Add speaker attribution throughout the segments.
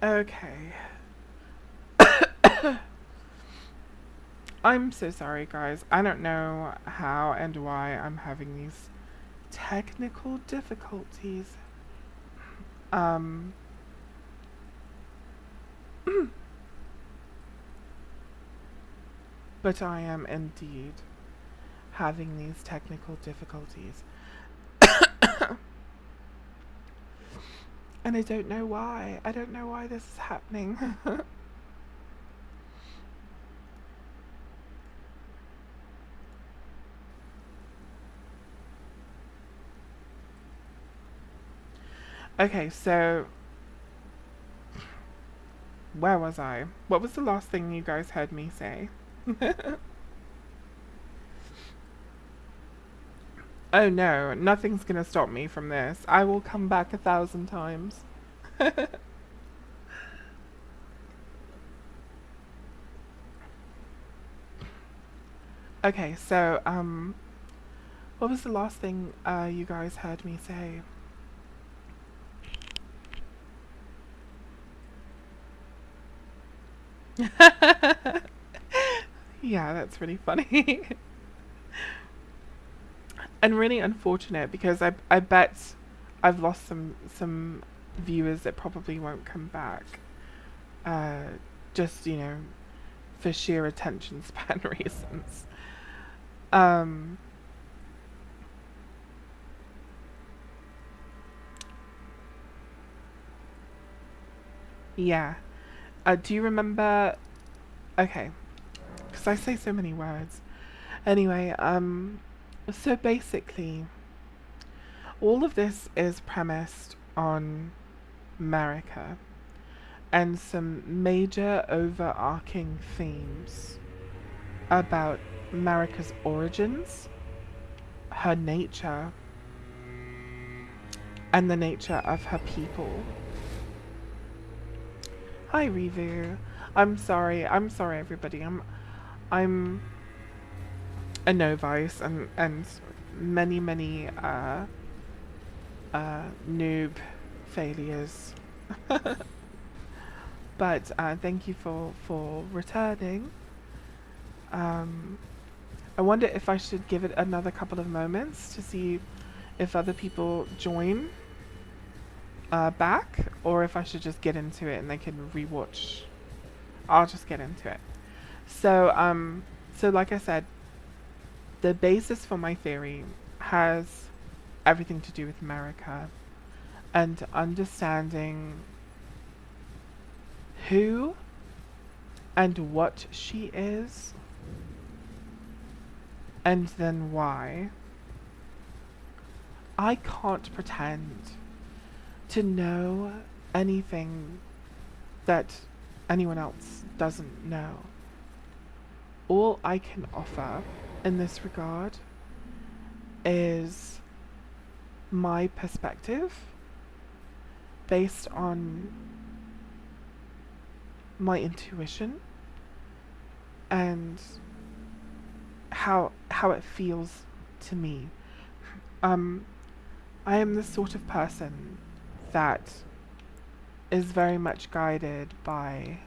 Speaker 1: Okay. I'm so sorry, guys. I don't know how and why I'm having these technical difficulties. Um, but I am indeed having these technical difficulties. And I don't know why. I don't know why this is happening. Okay, so where was I? What was the last thing you guys heard me say? Oh no, nothing's gonna stop me from this. I will come back 1,000 times. Okay, so what was the last thing you guys heard me say? Yeah, that's really funny. And really unfortunate because I bet I've lost some viewers that probably won't come back. Uh, just for sheer attention span reasons. Um, yeah. Do you remember? Okay, because I say so many words. Anyway, so basically, all of this is premised on America and some major overarching themes about America's origins, her nature, and the nature of her people. Hi, Revu. I'm sorry, everybody. I'm a novice and many noob failures. But thank you for returning. Um, I wonder if I should give it another couple of moments to see if other people join back, or if I should just get into it and they can rewatch. I'll just get into it. So, so like I said, the basis for my theory has everything to do with America and understanding who and what she is, and then why. I can't pretend to know anything that anyone else doesn't know. All I can offer in this regard is my perspective based on my intuition and how it feels to me. Um, I am the sort of person that is very much guided by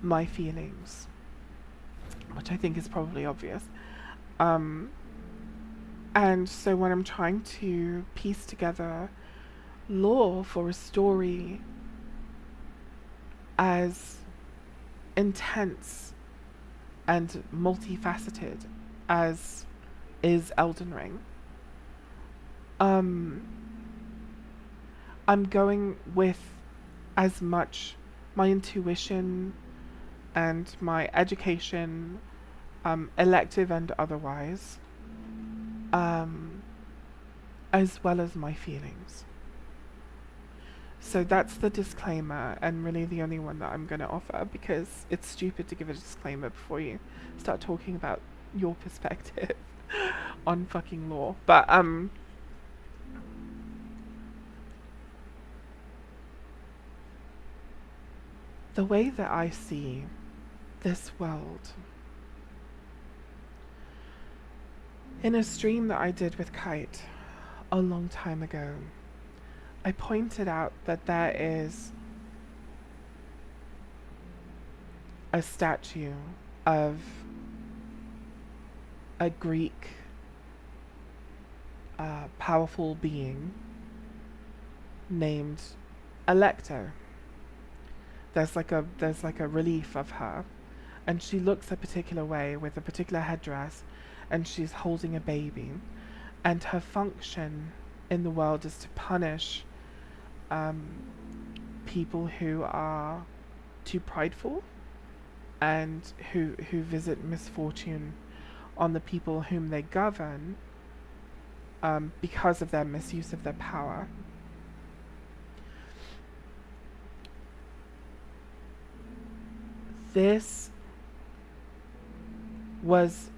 Speaker 1: my feelings, which I think is probably obvious. Um, and so when I'm trying to piece together lore for a story as intense and multifaceted as is Elden Ring, um, I'm going with as much my intuition and my education, elective and otherwise, um, as well as my feelings. So that's the disclaimer, and really the only one that I'm going to offer, because it's stupid to give a disclaimer before you start talking about your perspective on fucking law. But the way that I see this world, in a stream that I did with Kite a long time ago, I pointed out that there is a statue of a Greek powerful being named Alecto. There's like a relief of her, and she looks a particular way with a particular headdress, and she's holding a baby, and her function in the world is to punish people who are too prideful and who visit misfortune on the people whom they govern because of their misuse of their power. This was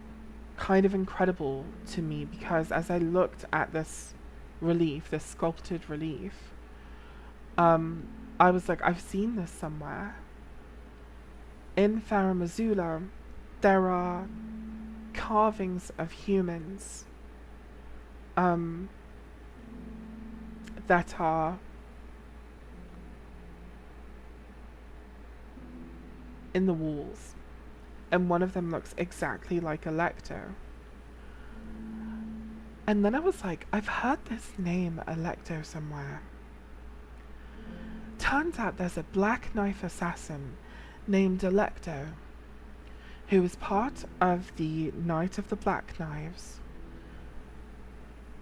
Speaker 1: kind of incredible to me because as I looked at this relief, this sculpted relief, I was like, I've seen this somewhere. In Farah Missoula, there are carvings of humans that are in the walls, and one of them looks exactly like Alecto. And then I was like, I've heard this name Alecto somewhere. Turns out there's a black knife assassin named Alecto who is part of the Knight of the Black Knives,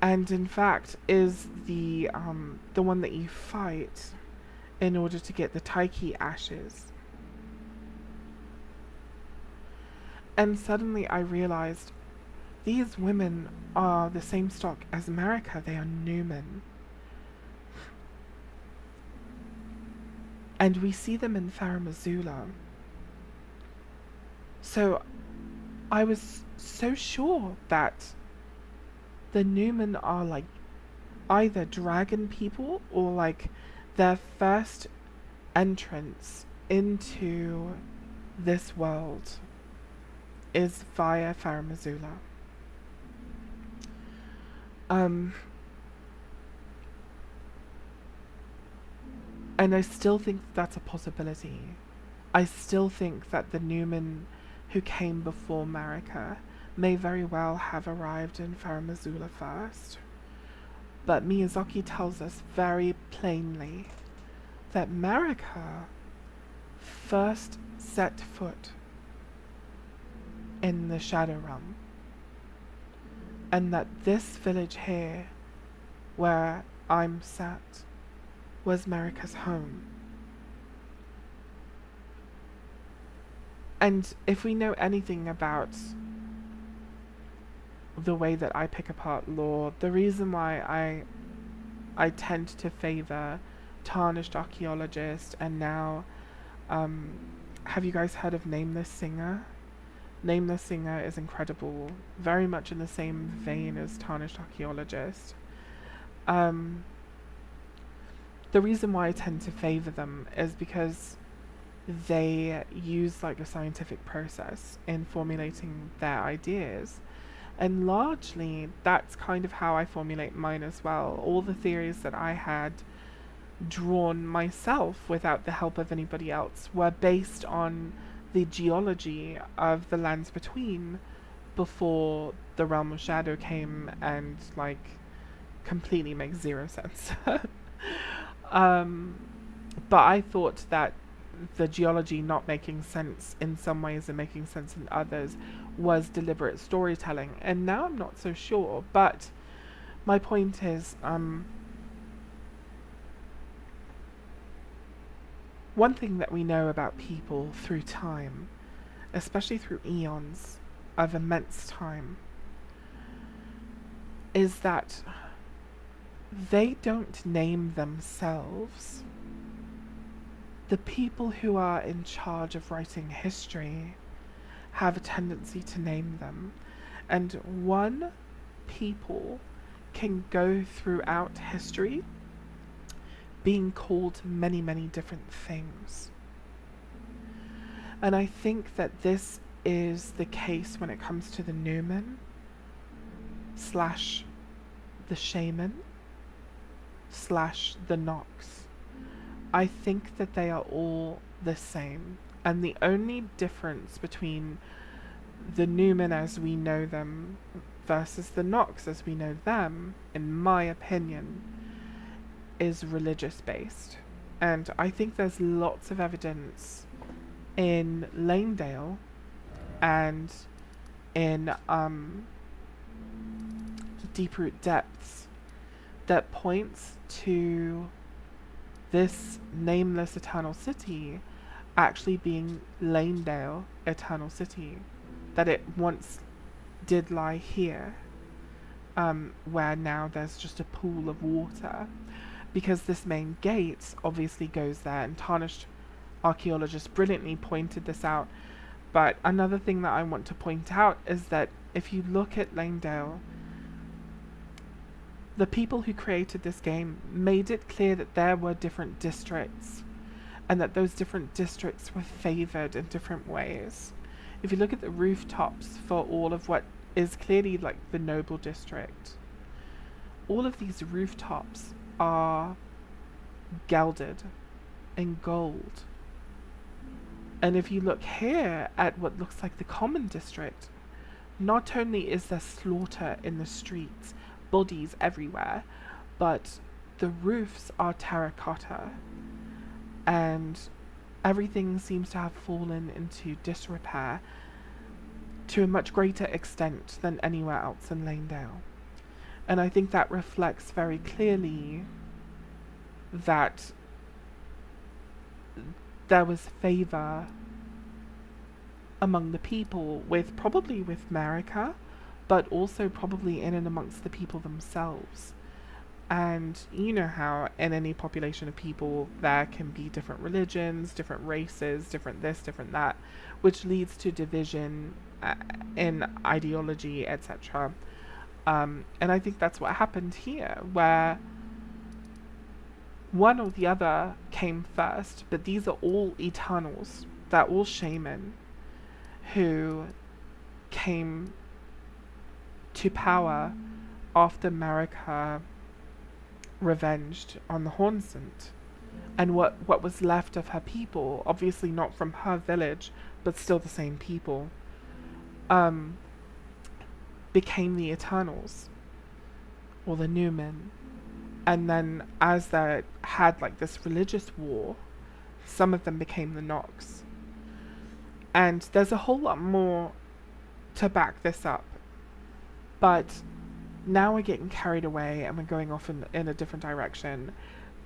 Speaker 1: and in fact is the one that you fight in order to get the Taiki ashes. And suddenly I realized these women are the same stock as Marika. They are Numen. And we see them in Farah Missoula. So I was so sure that the Numen are like either dragon people or like their first entrance into this world is via Farah Missoula. And I still think that's a possibility. I still think that the Numen who came before Marika may very well have arrived in Farah Missoula first. But Miyazaki tells us very plainly that Marika first set foot in the Shadow Realm, and that this village here, where I'm sat, was Marika's home. And if we know anything about the way that I pick apart lore, the reason why I tend to favor Tarnished Archaeologist, and now, have you guys heard of Nameless Singer? Nameless Singer is incredible, very much in the same vein as Tarnished Archaeologist. The reason why I tend to favor them is because they use like a scientific process in formulating their ideas, and largely that's kind of how I formulate mine as well. All the theories that I had drawn myself without the help of anybody else were based on the geology of the lands between, before the Realm of Shadow came and like completely makes zero sense. But I thought that the geology not making sense in some ways and making sense in others was deliberate storytelling, and now I'm not so sure. But my point is, one thing that we know about people through time, especially through eons of immense time, is that they don't name themselves. The people who are in charge of writing history have a tendency to name them, and one people can go throughout history being called many, many different things. And I think that this is the case when it comes to the Numen slash the Shaman slash the Nox. I think that they are all the same. And the only difference between the Newmen as we know them versus the Nox as we know them, in my opinion, is religious based. And I think there's lots of evidence in Lanedale and in Deeproot Depths that points to this nameless eternal city actually being Lanedale Eternal City, that it once did lie here, where now there's just a pool of water, because this main gate obviously goes there, and Tarnished Archaeologist brilliantly pointed this out. But another thing that I want to point out is that if you look at Lanedale, the people who created this game made it clear that there were different districts, and that those different districts were favoured in different ways. If you look at the rooftops for all of what is clearly like the noble district, all of these rooftops are gilded in gold. And if you look here at what looks like the common district, not only is there slaughter in the streets, bodies everywhere, but the roofs are terracotta, and everything seems to have fallen into disrepair to a much greater extent than anywhere else in Lanedale. And I think that reflects very clearly that there was favour among the people, probably with Marika, but also probably in and amongst the people themselves. And you know how in any population of people there can be different religions, different races, different this, different that, which leads to division in ideology, etc. And I think that's what happened here, where one or the other came first, but these are all Eternals. They're all shaman who came to power after Marika revenged on the Hornsent, and what was left of her people, obviously not from her village, but still the same people, became the Eternals, or the Newmen. And then as they had like this religious war, some of them became the Nox. And there's a whole lot more to back this up, but now we're getting carried away and we're going off in a different direction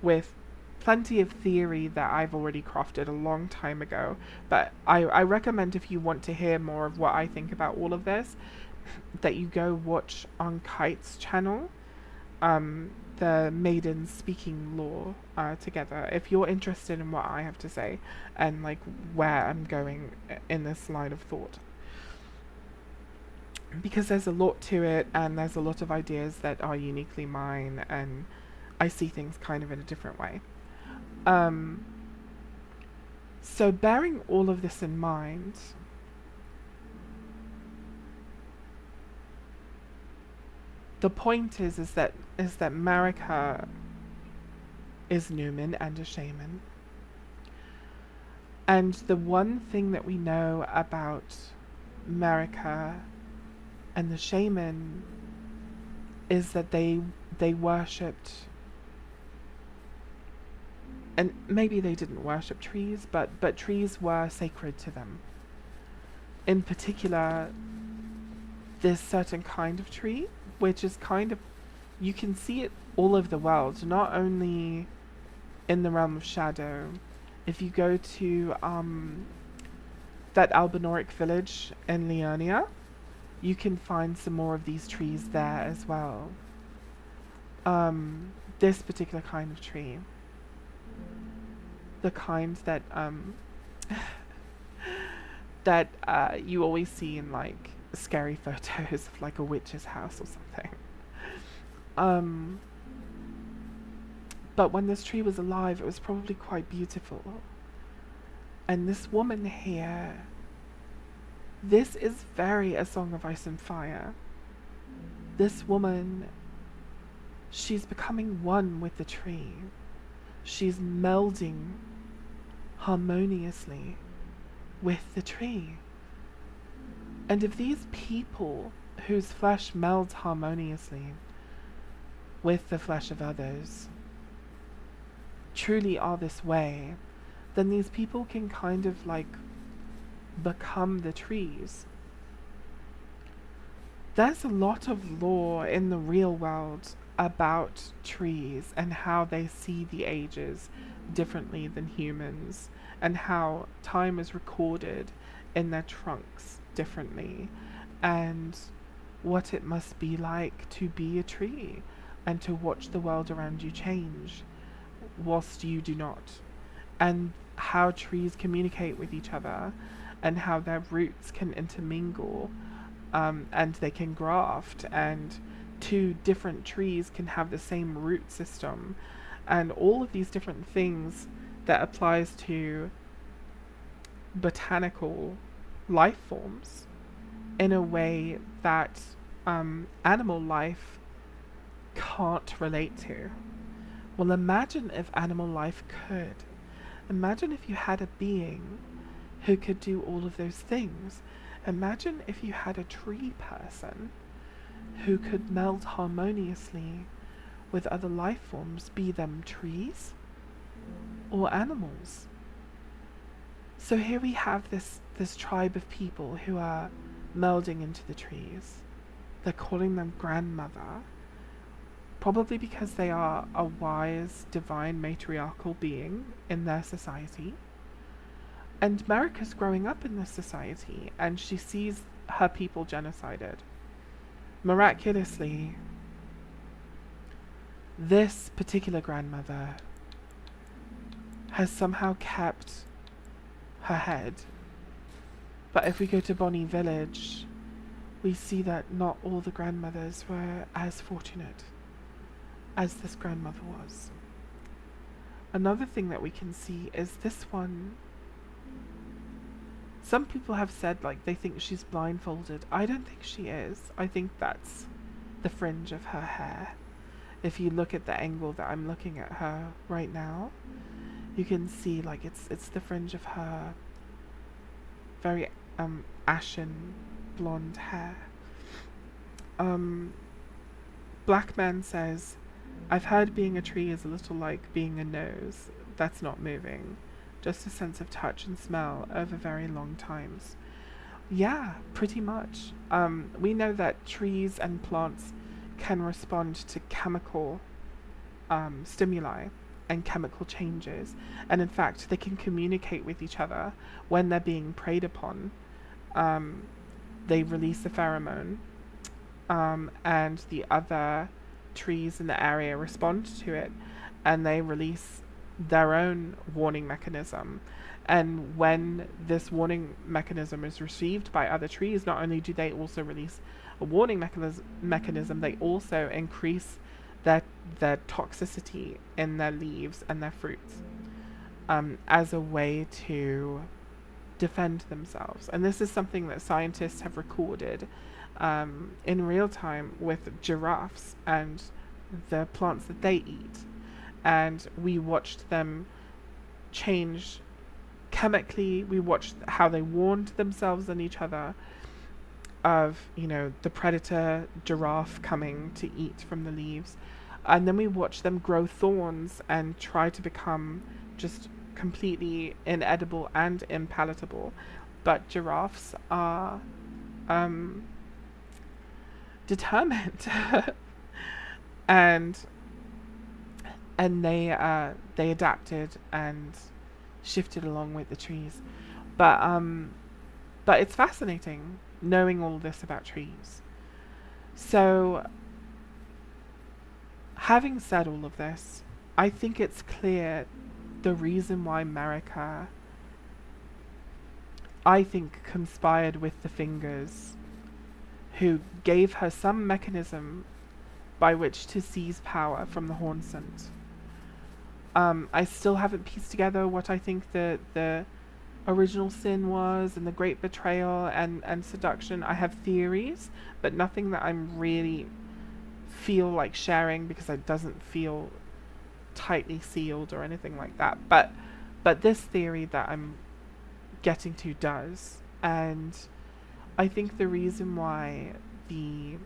Speaker 1: with plenty of theory that I've already crafted a long time ago. But I recommend, if you want to hear more of what I think about all of this, that you go watch on Kite's channel, the Maidens Speaking Law together, if you're interested in what I have to say and like where I'm going in this line of thought. Because there's a lot to it, and there's a lot of ideas that are uniquely mine, and I see things kind of in a different way. So bearing all of this in mind, the point is that Marika is Newman and a shaman. And the one thing that we know about Marika and the shaman is that they worshipped, and maybe they didn't worship trees, but trees were sacred to them. In particular, this certain kind of tree, which is kind of, you can see it all over the world, not only in the realm of shadow. If you go to that Albinoric village in Liurnia, you can find some more of these trees there as well. This particular kind of tree, the kind that that you always see in like scary photos of like a witch's house or something. But when this tree was alive, it was probably quite beautiful. And this woman here, this is very A Song of Ice and Fire. This woman, she's becoming one with the tree. She's melding harmoniously with the tree. And if these people whose flesh melds harmoniously with the flesh of others truly are this way, then these people can kind of like become the trees. There's a lot of lore in the real world about trees and how they see the ages differently than humans, and how time is recorded in their trunks differently, and what it must be like to be a tree and to watch the world around you change whilst you do not, and how trees communicate with each other and how their roots can intermingle, and they can graft, and two different trees can have the same root system, and all of these different things that applies to botanical life forms in a way that animal life can't relate to. Well, imagine if animal life could. Imagine if you had a being who could do all of those things. Imagine if you had a tree person who could meld harmoniously with other life forms, be them trees or animals. So here we have this tribe of people who are melding into the trees. They're calling them grandmother, probably because they are a wise, divine, matriarchal being in their society. And Marika's growing up in this society, and she sees her people genocided. Miraculously, this particular grandmother has somehow kept her head. But if we go to Bonny Village, we see that not all the grandmothers were as fortunate as this grandmother was. Another thing that we can see is this one. Some people have said like they think she's blindfolded. I don't think she is. I think that's the fringe of her hair. If you look at the angle that I'm looking at her right now, you can see like it's the fringe of her very ashen blonde hair. Black Man says, I've heard being a tree is a little like being a nose that's not moving, just a sense of touch and smell over very long times. Yeah, pretty much. We know that trees and plants can respond to chemical stimuli and chemical changes, and in fact they can communicate with each other when they're being preyed upon. They release a pheromone, and the other trees in the area respond to it, and they release their own warning mechanism. And when this warning mechanism is received by other trees, not only do they also release a warning mechanism, they also increase their toxicity in their leaves and their fruits, as a way to defend themselves. And this is something that scientists have recorded in real time with giraffes and the plants that they eat. And we watched them change chemically. We watched how they warned themselves and each other of, the predator giraffe coming to eat from the leaves. And then we watched them grow thorns and try to become just completely inedible and impalatable. But giraffes are determined. and they adapted and shifted along with the trees. But it's fascinating knowing all this about trees. So, having said all of this, I think it's clear the reason why Marika, I think, conspired with the Fingers, who gave her some mechanism by which to seize power from the Hornsent. I still haven't pieced together what I think the original sin was, and the great betrayal and seduction. I have theories, but nothing that I'm really feel like sharing, because it doesn't feel tightly sealed or anything like that. But this theory that I'm getting to does. And I think the reason why the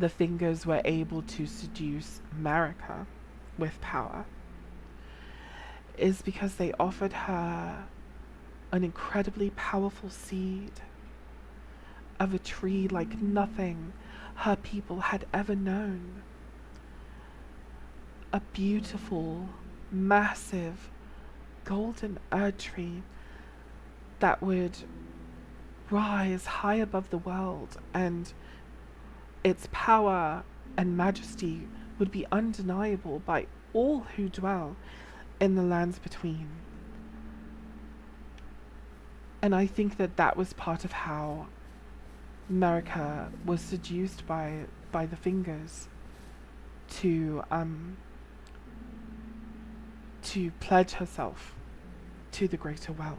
Speaker 1: fingers were able to seduce Marika with power is because they offered her an incredibly powerful seed of a tree like nothing her people had ever known. A beautiful, massive, golden tree that would rise high above the world, and its power and majesty would be undeniable by all who dwell in the lands between. And I think that that was part of how Marika was seduced by the fingers to pledge herself to the greater well,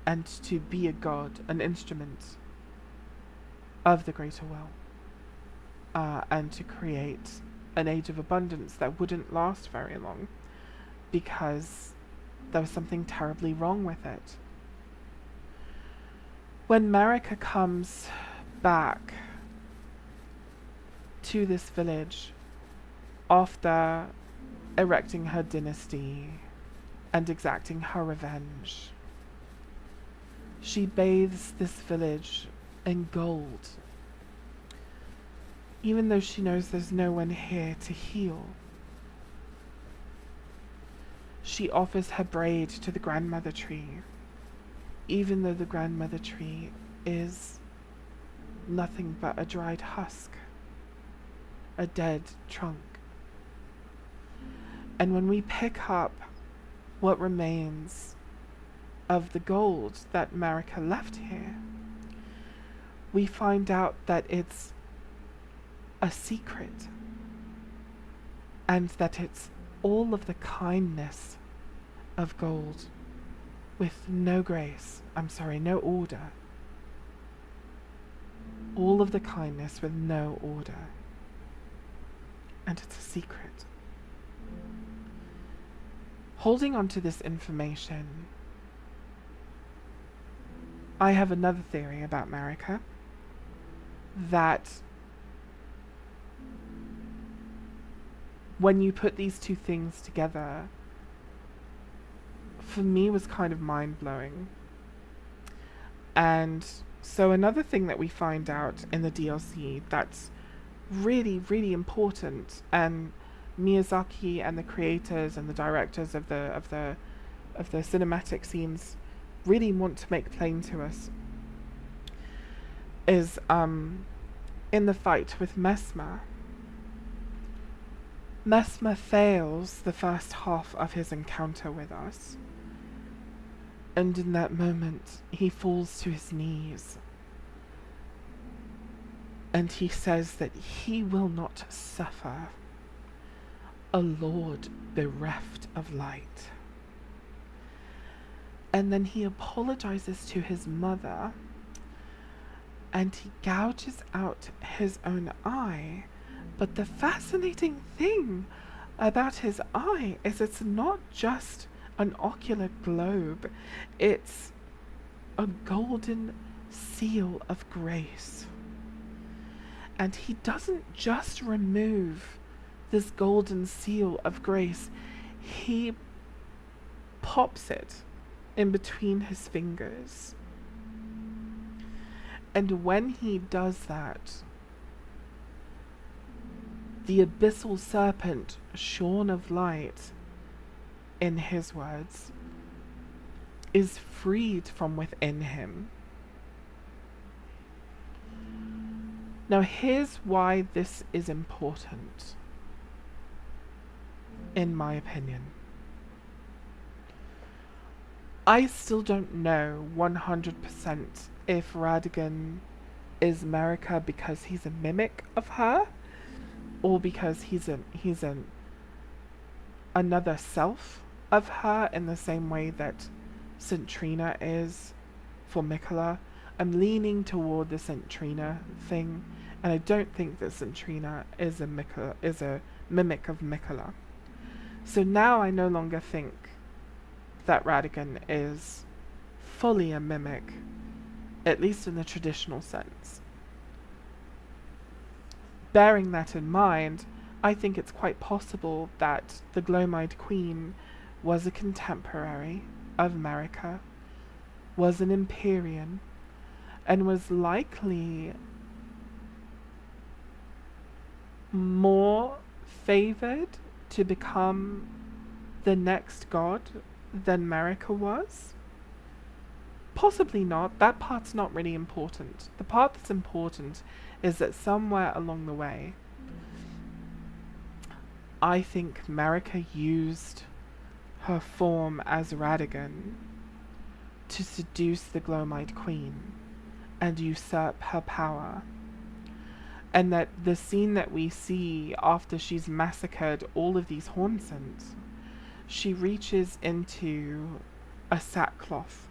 Speaker 1: and to be a god, an instrument of the greater well, and to create an age of abundance that wouldn't last very long because there was something terribly wrong with it. When Marika comes back to this village after erecting her dynasty and exacting her revenge, she bathes this village in gold, even though she knows there's no one here to heal. She offers her braid to the grandmother tree, even though the grandmother tree is nothing but a dried husk, a dead trunk. And when we pick up what remains of the gold that Marika left here, we find out that it's a secret, and that it's all of the kindness of gold with no grace, no order. All of the kindness with no order. And it's a secret. Holding on to this information, I have another theory about Marika that when you put these two things together, for me was kind of mind-blowing. And so another thing that we find out in the DLC that's really, really important, and Miyazaki and the creators and the directors of the cinematic scenes really want to make plain to us, is in the fight with Messmer. Messmer fails the first half of his encounter with us, and in that moment he falls to his knees and he says that he will not suffer a lord bereft of light. And then he apologizes to his mother, and he gouges out his own eye. But the fascinating thing about his eye is it's not just an ocular globe, it's a golden seal of grace. And he doesn't just remove this golden seal of grace, he pops it in between his fingers. And when he does that, the abyssal serpent, shorn of light, in his words, is freed from within him. Now here's why this is important, in my opinion. I still don't know 100% if Radagon is Marika because he's a mimic of her, or because he's another self of her, in the same way that Centrina is for Miquella. I'm leaning toward the Centrina thing, and I don't think that Centrina is a mimic of Miquella. So now I no longer think that Radigan is fully a mimic, at least in the traditional sense. Bearing that in mind, I think it's quite possible that the Glomide Queen was a contemporary of Marika, was an Empyrean, and was likely more favored to become the next god than Marika was. Possibly not. That part's not really important. The part that's important is that somewhere along the way, I think Marika used her form as Radigan to seduce the Glomide Queen and usurp her power. And that the scene that we see after she's massacred all of these Hornsents, she reaches into a sackcloth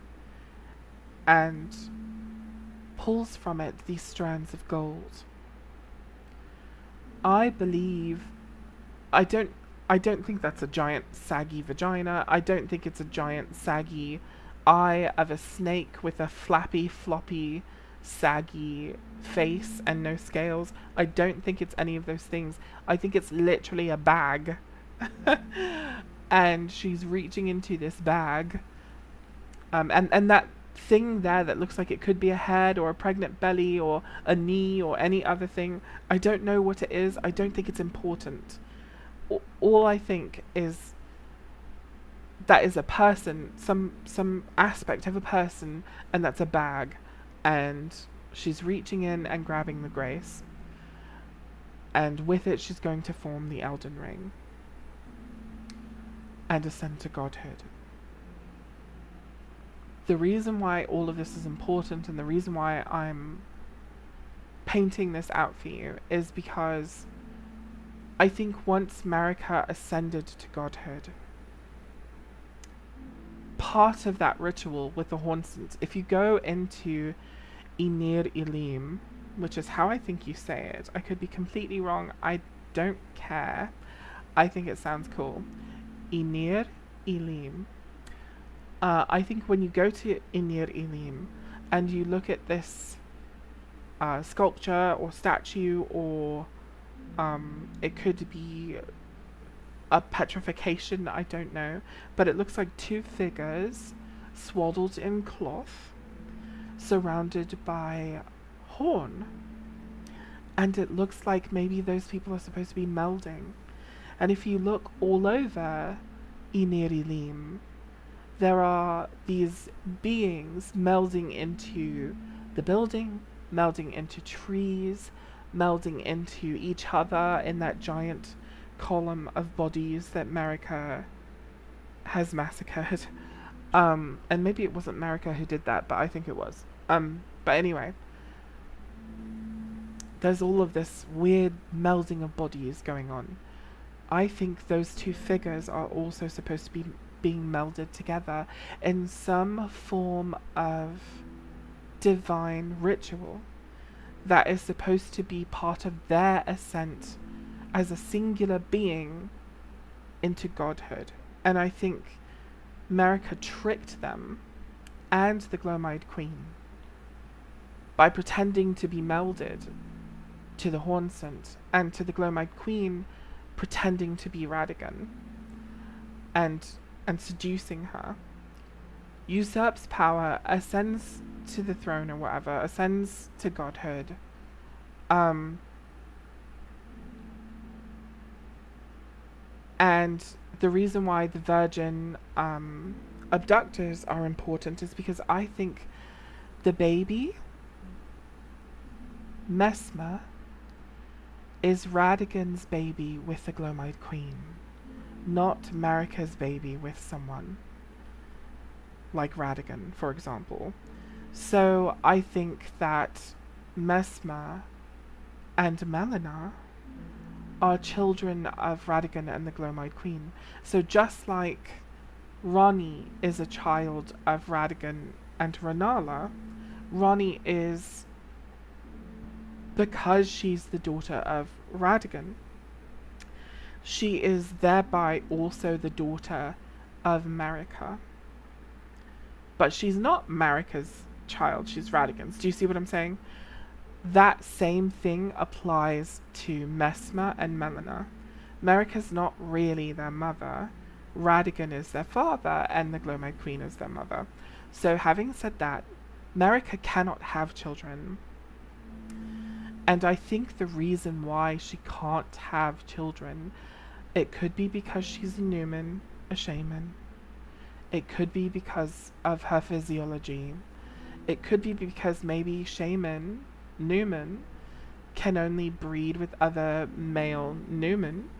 Speaker 1: and pulls from it these strands of gold. I believe, I don't think that's a giant saggy vagina. I don't think it's a giant saggy eye of a snake with a flappy, floppy, saggy face and no scales. I don't think it's any of those things. I think it's literally a bag. And she's reaching into this bag. And that thing there that looks like it could be a head or a pregnant belly or a knee or any other thing, I don't know what it is. I don't think it's important. All I think is that is a person, some aspect of a person, and that's a bag. And she's reaching in and grabbing the grace. And with it, she's going to form the Elden Ring and ascend to godhood. The reason why all of this is important and the reason why I'm painting this out for you is because I think once Marika ascended to godhood, part of that ritual with the Hornsents, if you go into Inir Ilim, which is how I think you say it, I could be completely wrong, I don't care, I think it sounds cool, Inir Ilim. I think when you go to Inir Ilim and you look at this sculpture or statue, or it could be a petrification, I don't know, but it looks like two figures swaddled in cloth surrounded by horn, and it looks like maybe those people are supposed to be melding. And if you look all over Inir Ilim, there are these beings melding into the building, melding into trees, melding into each other in that giant column of bodies that Marika has massacred. And maybe it wasn't Marika who did that, but I think it was. But anyway, there's all of this weird melding of bodies going on. I think those two figures are also supposed to be being melded together in some form of divine ritual that is supposed to be part of their ascent as a singular being into godhood. And I think Marika tricked them and the Glomide Queen by pretending to be melded to the Hornsent, and to the Glomide Queen pretending to be Radigan and seducing her, usurps power, ascends to the throne or whatever, ascends to godhood, and the reason why the virgin abductors are important is because I think the baby, Messmer, is Radigan's baby with the Glomide Queen, not Marika's baby with someone like Radigan, for example. So I think that Messmer and Melina are children of Radigan and the Glomide Queen. So just like Ranni is a child of Radigan and Rennala, Ranni is, because she's the daughter of Radigan, she is thereby also the daughter of Marika. but she's not Marika's child, she's Radagon's. Do you see what I'm saying? That same thing applies to Messmer and Melina. Marika's not really their mother. Radagon is their father, and the Glowmide Queen is their mother. So having said that, Marika cannot have children. And I think the reason why she can't have children, it could be because she's a Newman, a shaman. It could be because of her physiology. It could be because maybe shaman, Newman, can only breed with other male Newman,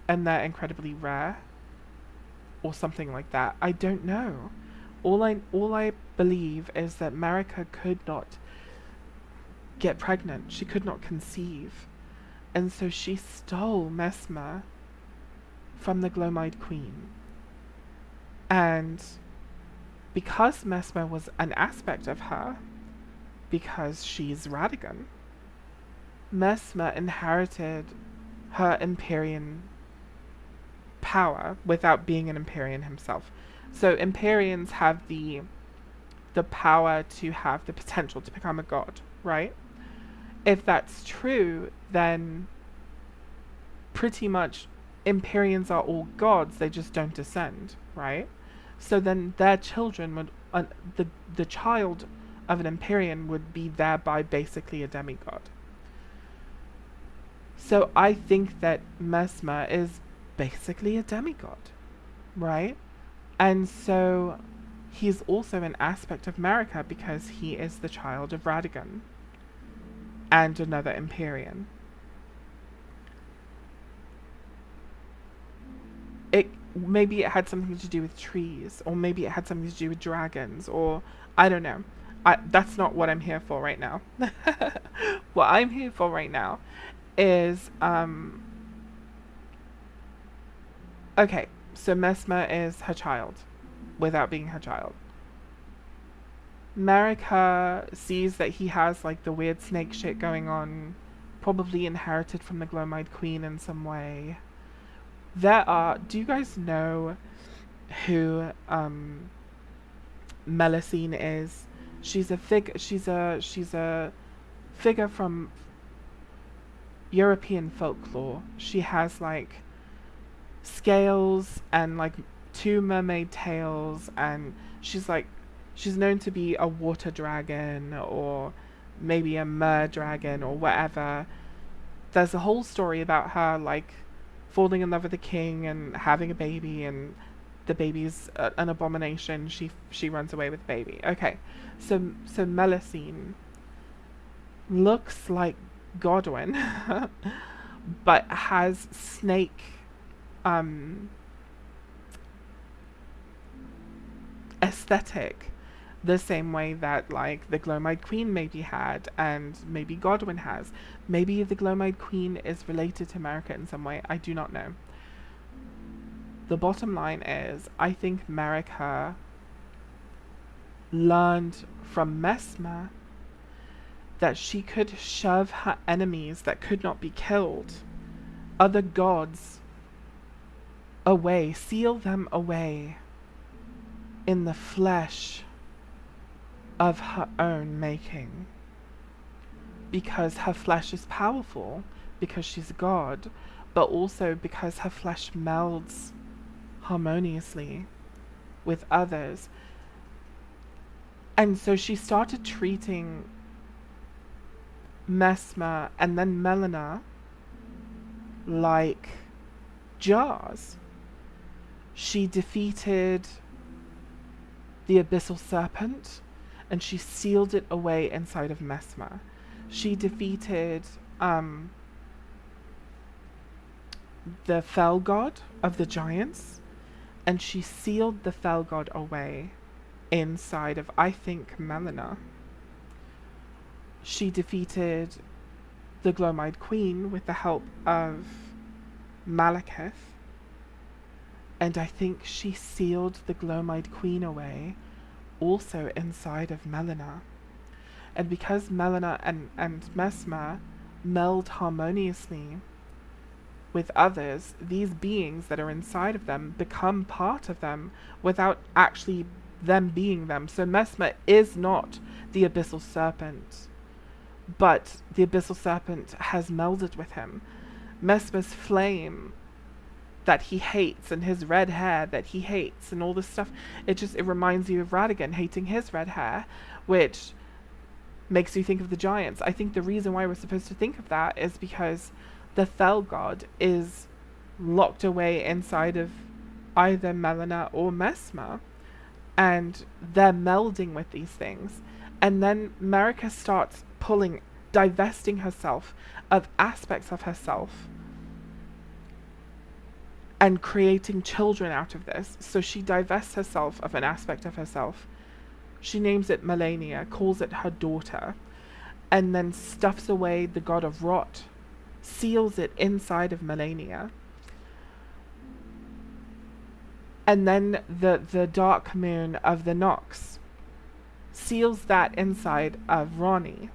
Speaker 1: and they're incredibly rare, or something like that. I don't know. All I believe is that Marika could not get pregnant. She could not conceive. And so she stole Messmer from the Glowmide Queen. And because Messmer was an aspect of her, because she's Radagon, Messmer inherited her Empyrean power without being an Empyrean himself. So Empyreans have the power to have the potential to become a god, right? If that's true, then pretty much Empyreans are all gods, they just don't descend, right? So then their children would, the child of an Empyrean would be thereby basically a demigod. So I think that Messmer is basically a demigod, right? And so he's also an aspect of Marika because he is the child of Radagon and another Empyrean. Maybe it had something to do with trees, or maybe it had something to do with dragons, or I don't know. That's not what I'm here for right now. What I'm here for right now is okay, so Messmer is her child without being her child. Marika sees that he has like the weird snake shit going on, probably inherited from the Glowmide Queen in some way. Do you guys know who Melusine is? She's a figure from European folklore. She has like scales and like two mermaid tails, and she's known to be a water dragon or maybe a mer dragon or whatever. There's a whole story about her like falling in love with the king and having a baby, and the baby's an abomination. She runs away with the baby. Okay, so Melusine looks like Godwyn, but has snake aesthetic, the same way that like the Glowmide Queen maybe had, and maybe Godwyn has. Maybe the Glowmide Queen is related to Marika in some way. I do not know. The bottom line is, I think Marika learned from Messmer that she could shove her enemies that could not be killed, other gods, away, seal them away in the flesh of her own making. Because her flesh is powerful, because she's a god, but also because her flesh melds harmoniously with others. And so she started treating Messmer and then Melina like jars. She defeated the Abyssal Serpent, and she sealed it away inside of Messmer. She defeated the Fell God of the Giants, and she sealed the Fell God away inside of, I think, Melina. She defeated the Glowmide Queen with the help of Malekith, and I think she sealed the Glowmide Queen away also inside of Melina. And because Melina and Messmer meld harmoniously, with others, these beings that are inside of them become part of them without actually them being them. So Mesmer is not the abyssal serpent, but the abyssal serpent has melded with him. Mesmer's flame that he hates and his red hair that he hates and all this stuff, it reminds you of Radagon hating his red hair, which makes you think of the giants. I think the reason why we're supposed to think of that is because the Thel god is locked away inside of either Melina or Mesmer, and they're melding with these things. And then Marika starts divesting herself of aspects of herself and creating children out of this. So she divests herself of an aspect of herself. She names it Melania, calls it her daughter, and then stuffs away the god of rot, seals it inside of Melania. And then the dark moon of the Nox seals that inside of Ronnie.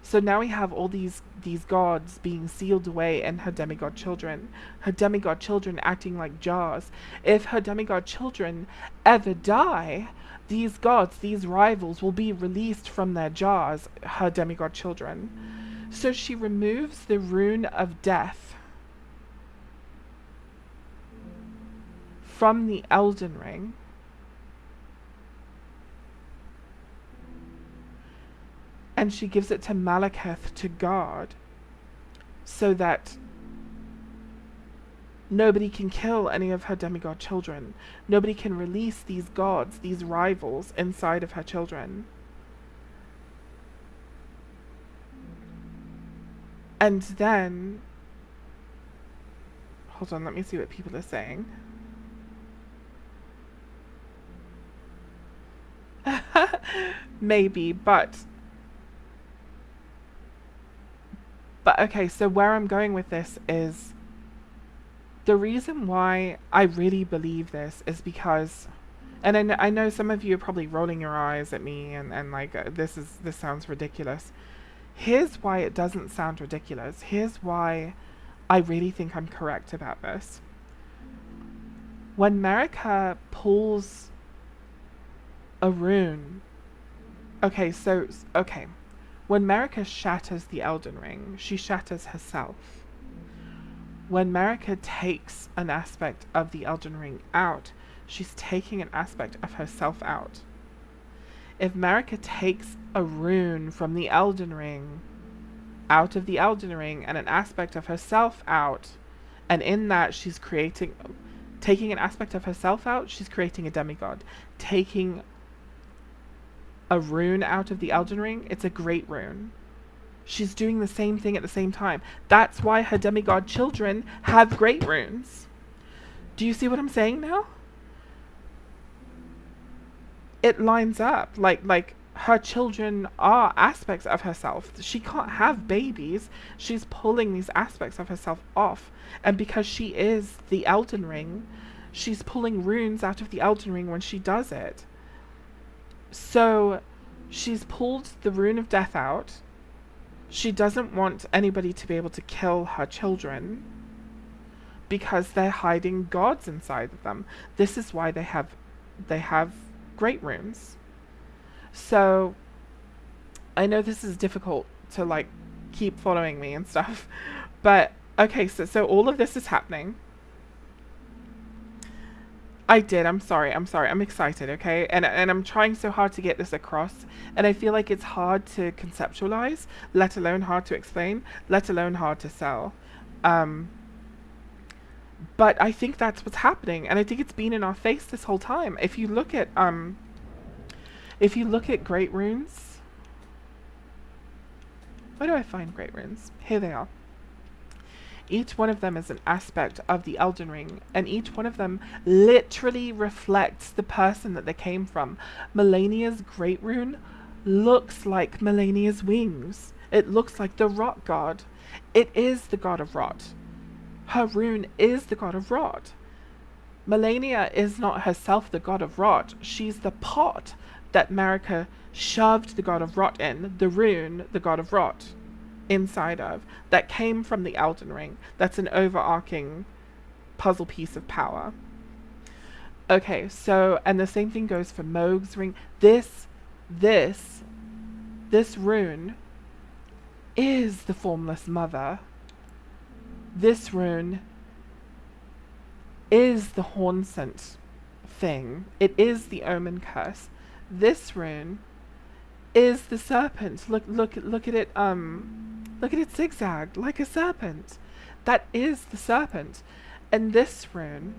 Speaker 1: So now we have all these gods being sealed away in her demigod children. Her demigod children acting like jars. If her demigod children ever die, these gods, these rivals, will be released from their jars, her demigod children. So she removes the rune of death from the Elden Ring, and she gives it to Malekith to guard, so that nobody can kill any of her demigod children. Nobody can release these gods, these rivals, inside of her children. And then, hold on, let me see what people are saying. Maybe, but okay, so where I'm going with this is, the reason why I really believe this is because, and I know some of you are probably rolling your eyes at me and like, this sounds ridiculous. Here's why it doesn't sound ridiculous. Here's why I really think I'm correct about this. When Marika pulls a rune, when Marika shatters the Elden Ring, she shatters herself. When Marika takes an aspect of the Elden Ring out, she's taking an aspect of herself out. If Marika takes a rune from the Elden Ring, out of the Elden Ring, and an aspect of herself out, and in that she's taking an aspect of herself out, she's creating a demigod. Taking a rune out of the Elden Ring, it's a great rune. She's doing the same thing at the same time. That's why her demigod children have great runes. Do you see what I'm saying now? It lines up. Like her children are aspects of herself. She can't have babies. She's pulling these aspects of herself off. And because she is the Elden Ring, she's pulling runes out of the Elden Ring when she does it. So she's pulled the rune of death out. She doesn't want anybody to be able to kill her children because they're hiding gods inside of them. This is why they have great runes. So I know this is difficult to like keep following me and stuff, but okay, so all of this is happening. I'm sorry, I'm excited, okay? And I'm trying so hard to get this across, and I feel like it's hard to conceptualize, let alone hard to explain, let alone hard to sell. But I think that's what's happening, and I think it's been in our face this whole time. If you look at great runes, where do I find great runes? Here they are. Each one of them is an aspect of the Elden Ring, and each one of them literally reflects the person that they came from. Melania's great rune looks like Melania's wings. It looks like the rot god. It is the god of rot. Her rune is the god of rot. Melania is not herself the god of rot. She's the pot that Marika shoved the god of rot in, the rune, the god of rot. inside of that came from the Elden Ring. That's an overarching puzzle piece of power. Okay, so, and the same thing goes for Mohg's ring. This rune is the Formless Mother. This rune is the Hornsent thing. It is the Omen Curse. This rune is the serpent. Look at it, look at it zigzag like a serpent. That is the serpent. And this rune,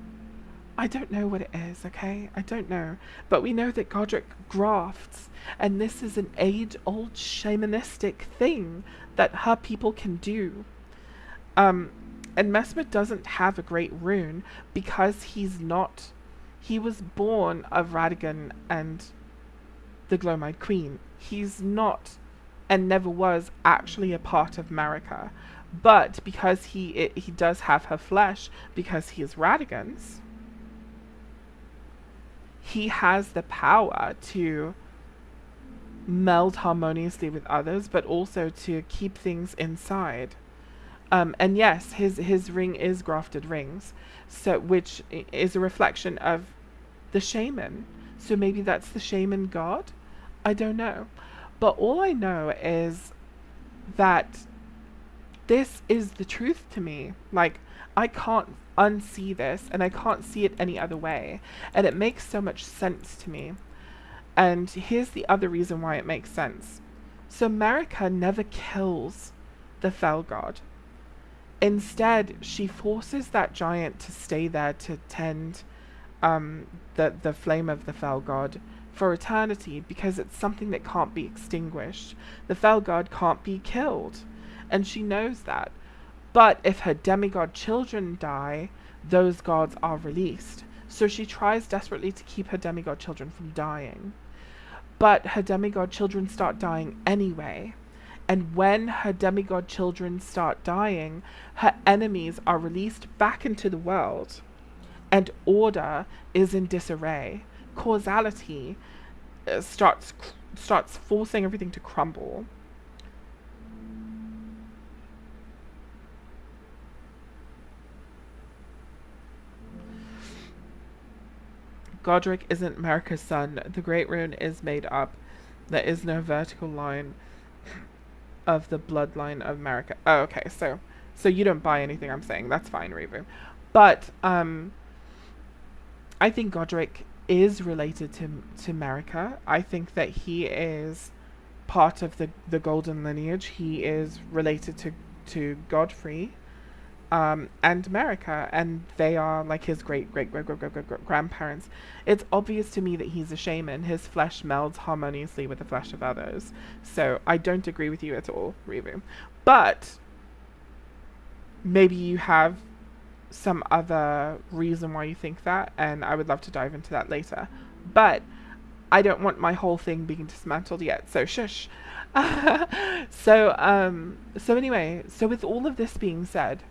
Speaker 1: I don't know what it is, okay? I don't know. But we know that Godric grafts, and this is an age-old shamanistic thing that her people can do. And Messmer doesn't have a great rune because he was born of Radagon and the Glowmide Queen. He's not, and never was, actually a part of Marika. But because he does have her flesh, because he is Radagon's, he has the power to meld harmoniously with others, but also to keep things inside. And yes, his ring is grafted rings, so which is a reflection of the shaman. So maybe that's the shaman god? I don't know. But all I know is that this is the truth to me. Like, I can't unsee this, and I can't see it any other way. And it makes so much sense to me. And here's the other reason why it makes sense. So Marika never kills the Fell God. Instead, she forces that giant to stay there to tend the flame of the Fell God for eternity, because it's something that can't be extinguished. The Fell God can't be killed, and she knows that. But if her demigod children die, those gods are released. So she tries desperately to keep her demigod children from dying. But her demigod children start dying anyway. And when her demigod children start dying, her enemies are released back into the world. And order is in disarray. Causality starts forcing everything to crumble. Godric isn't Marika's son. The Great Rune is made up. There is no vertical line of the bloodline of Marika. Oh, okay, so you don't buy anything I'm saying. That's fine, Revu. But I think Godric is related to Marika. I think that he is part of the golden lineage. He is related to Godfrey. And Marika, and they are like his great grandparents. It's obvious to me that he's a shaman. His flesh melds harmoniously with the flesh of others. So I don't agree with you at all, Revu. But maybe you have some other reason why you think that, and I would love to dive into that later. But I don't want my whole thing being dismantled yet, so shush. So anyway, so with all of this being said,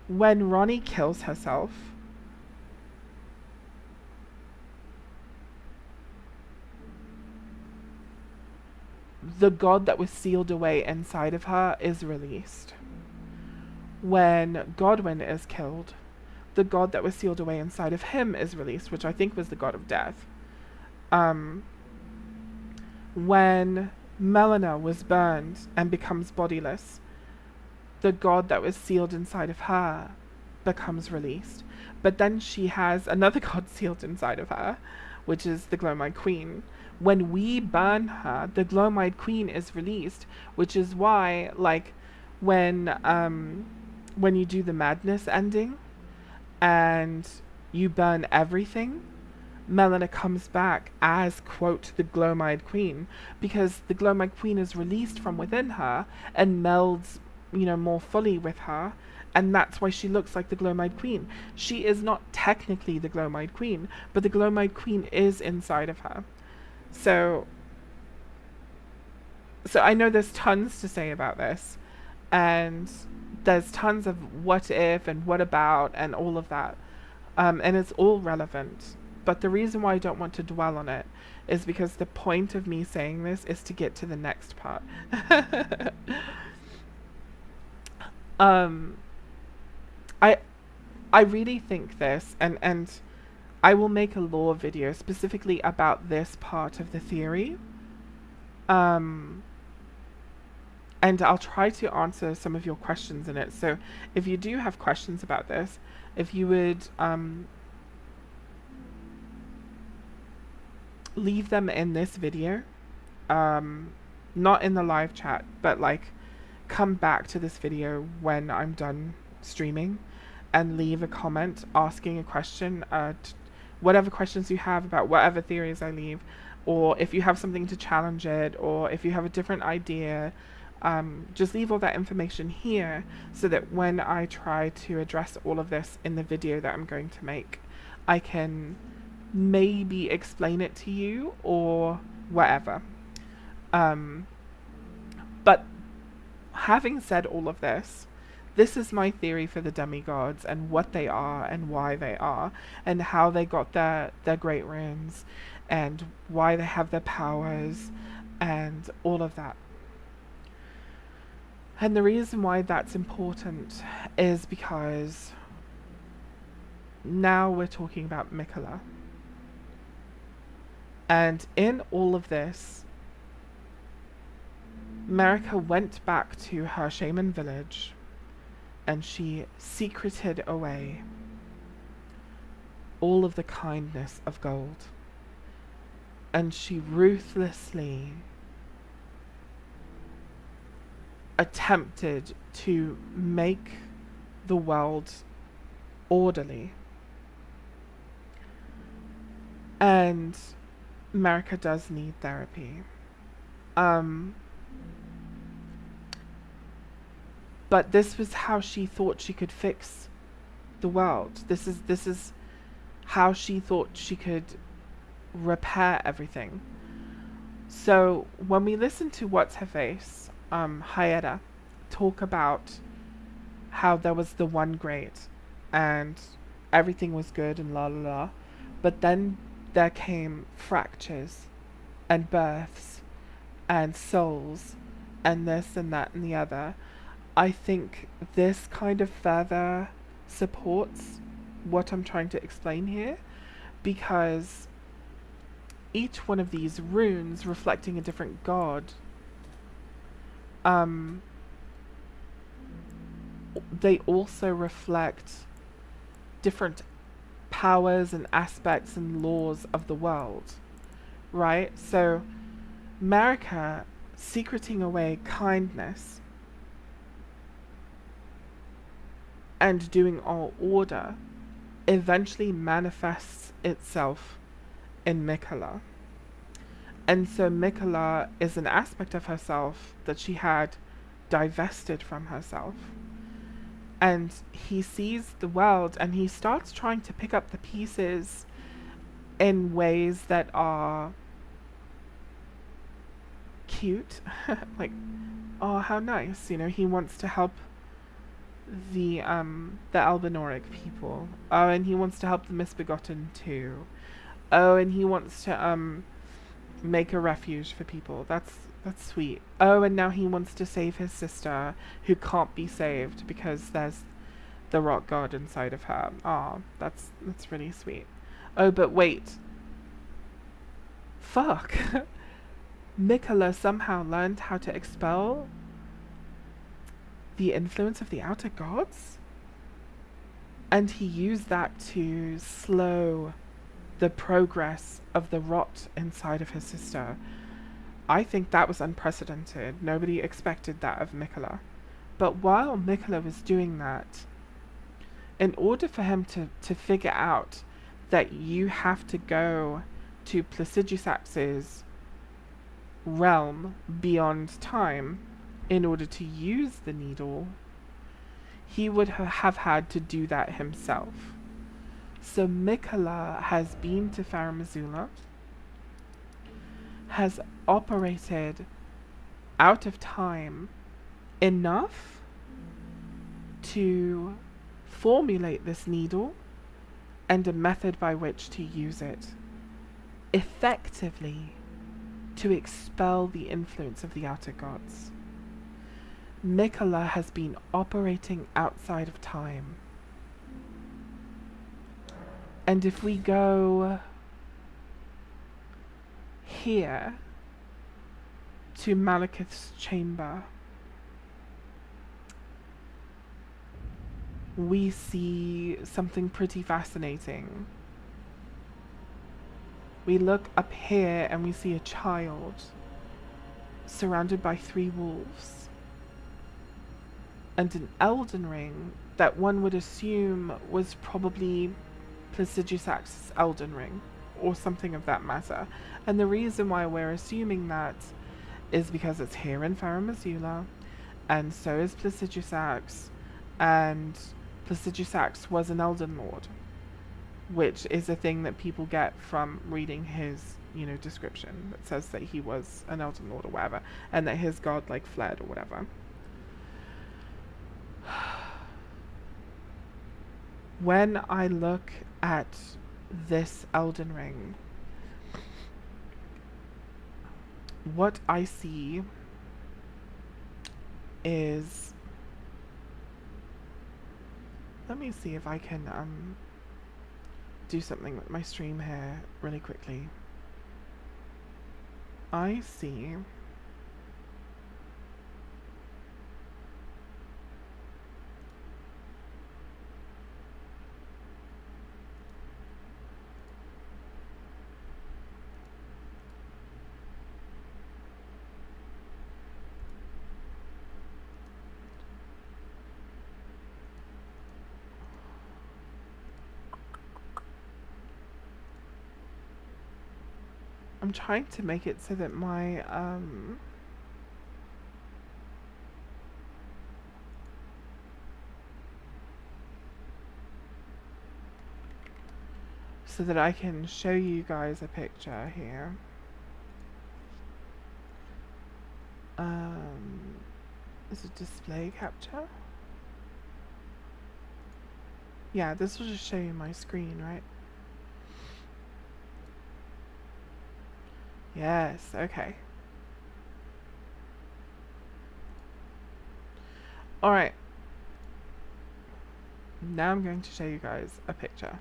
Speaker 1: when Ranni kills herself, the god that was sealed away inside of her is released. When Godwyn is killed, the god that was sealed away inside of him is released, which I think was the god of death. When Melina was burned and becomes bodiless, the god that was sealed inside of her becomes released. But then she has another god sealed inside of her, which is the Glowmide Queen. When we burn her, the Glowmide Queen is released, which is why, like, when you do the madness ending and you burn everything, Melina comes back as, quote, the Glowmide Queen, because the Glowmide Queen is released from within her and melds, more fully with her, and that's why she looks like the Glowmide Queen. She is not technically the Glowmide Queen, but the Glowmide Queen is inside of her. So I know there's tons to say about this, and there's tons of what if and what about and all of that, and it's all relevant. But the reason why I don't want to dwell on it is because the point of me saying this is to get to the next part. um, I I really think this, and I will make a lore video specifically about this part of the theory. Um, and I'll try to answer some of your questions in it. So if you do have questions about this, if you would leave them in this video, not in the live chat, but like come back to this video when I'm done streaming and leave a comment asking a question, whatever questions you have about whatever theories I leave, or if you have something to challenge it, or if you have a different idea, just leave all that information here so that when I try to address all of this in the video that I'm going to make, I can maybe explain it to you or whatever. But having said all of this, this is my theory for the demigods and what they are and why they are and how they got their great runes and why they have their powers and all of that. And the reason why that's important is because now we're talking about Miquella. And in all of this, Marika went back to her shaman village and she secreted away all of the kindness of gold. And she ruthlessly attempted to make the world orderly. And Marika does need therapy. But this was how she thought she could fix the world. This is how she thought she could repair everything. So when we listen to What's Her Face, Haeda, talk about how there was the one great and everything was good and la la la, but then there came fractures and births and souls and this and that and the other. I think this kind of further supports what I'm trying to explain here, because each one of these runes reflecting a different god, they also reflect different powers and aspects and laws of the world, right? So Marika secreting away kindness and doing all order eventually manifests itself in Miquella. And so Miquella is an aspect of herself that she had divested from herself. And he sees the world and he starts trying to pick up the pieces in ways that are cute. Like, oh, how nice. You know, he wants to help the Albinoric people. Oh, and he wants to help the Misbegotten too. Oh, and he wants to make a refuge for people. That's sweet. Oh, and now he wants to save his sister who can't be saved because there's the rock god inside of her. Ah, that's really sweet. Oh, but wait. Fuck. Miquella somehow learned how to expel the influence of the outer gods, and he used that to slow the progress of the rot inside of his sister. I think that was unprecedented. Nobody expected that of Miquella. But while Miquella was doing that, in order for him to figure out that you have to go to Placidusax's realm beyond time in order to use the needle, he would have had to do that himself. So Miquella has been to Farum Azula, has operated out of time enough to formulate this needle and a method by which to use it. effectively to expel the influence of the outer gods. Miquella has been operating outside of time. And if we go here to Malekith's chamber, we see something pretty fascinating. We look up here and we see a child surrounded by 3 wolves and an Elden Ring that one would assume was probably Placidusax's Elden Ring or something of that matter. And the reason why we're assuming that is because it's here in Farum Azula, and so is Placidusax, and Placidusax was an Elden Lord, which is a thing that people get from reading his, description that says that he was an Elden Lord or whatever, and that his god, fled or whatever. When I look at this Elden Ring, what I see is... Let me see if I can do something with my stream here really quickly. I see I'm trying to make it so that my so that I can show you guys a picture here. Is it display capture? Yeah, this will just show you my screen, right? Yes, okay. Alright. Now I'm going to show you guys a picture.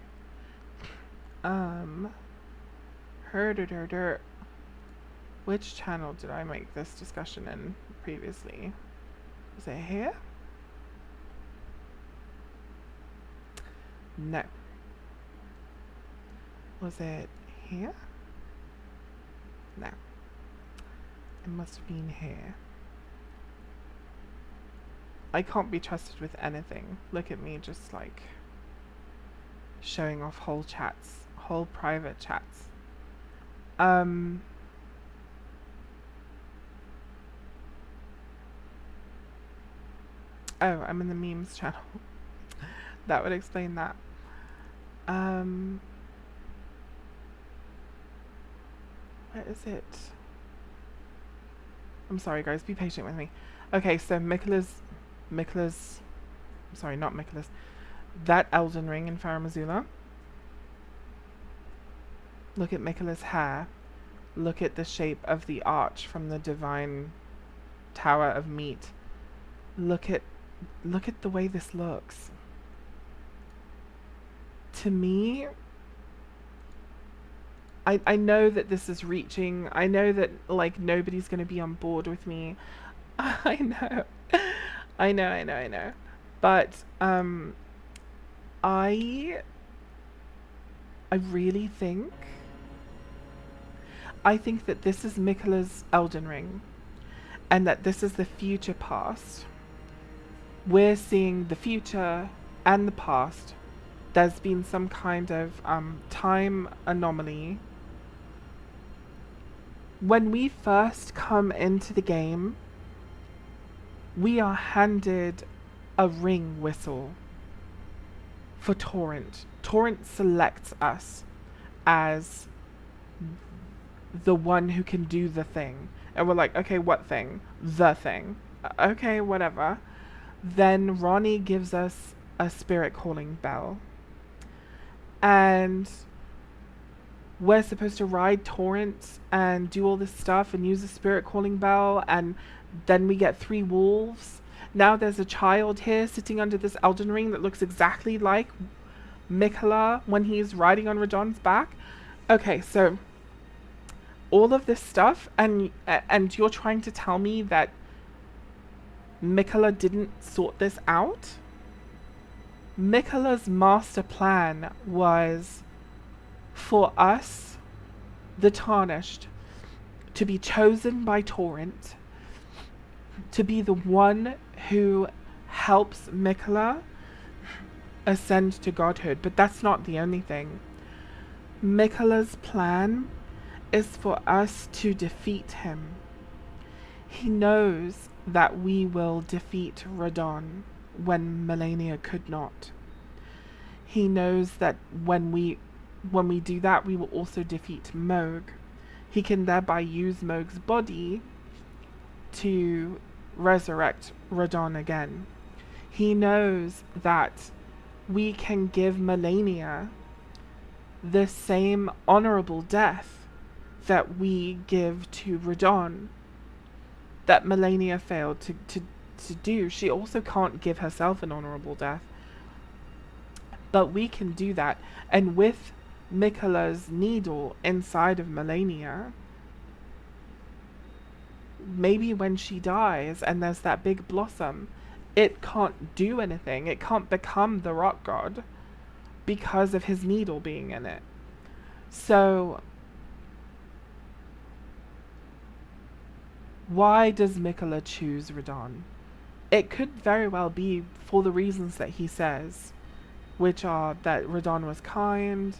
Speaker 1: Which channel did I make this discussion in previously? Was it here? No. Was it here? No. It must have been here. I can't be trusted with anything. Look at me just showing off whole chats, whole private chats. Oh, I'm in the memes channel. That would explain that. Where is it? I'm sorry guys, be patient with me. Okay, so Miquella's, sorry, not Miquella's, that Elden Ring in Farum Azula. Look at Miquella's hair. Look at the shape of the arch from the Divine Tower of Meat. Look at the way this looks. To me, I know that this is reaching. I know that nobody's gonna be on board with me. I know. I know. But I really think that this is Miquella's Elden Ring, and that this is the future past. We're seeing the future and the past. There's been some kind of time anomaly. When we first come into the game, we are handed a ring whistle for Torrent. Torrent selects us as the one who can do the thing. And we're like, okay, what thing? The thing. Okay, whatever. Then Ranni gives us a spirit calling bell. And we're supposed to ride torrents and do all this stuff and use the spirit calling bell, and then we get 3 wolves. Now there's a child here sitting under this Elden Ring that looks exactly like Miquella when he's riding on Radon's back. Okay, so all of this stuff, and you're trying to tell me that Miquella didn't sort this out? Miquella's master plan was for us, the Tarnished, to be chosen by Torrent, to be the one who helps Miquella ascend to godhood. But that's not the only thing. Miquella's plan is for us to defeat him. He knows that we will defeat Radon when Malenia could not. He knows that when we do that, we will also defeat Mohg. He can thereby use Mohg's body to resurrect Radon again. He knows that we can give Malenia the same honorable death that we give to Radon, that Malenia failed to do. She also can't give herself an honorable death. But we can do that. And with Miquella's needle inside of Malenia, maybe when she dies and there's that big blossom, it can't do anything. It can't become the rock god because of his needle being in it. So why does Miquella choose Radon? It could very well be for the reasons that he says, which are that Radon was kind,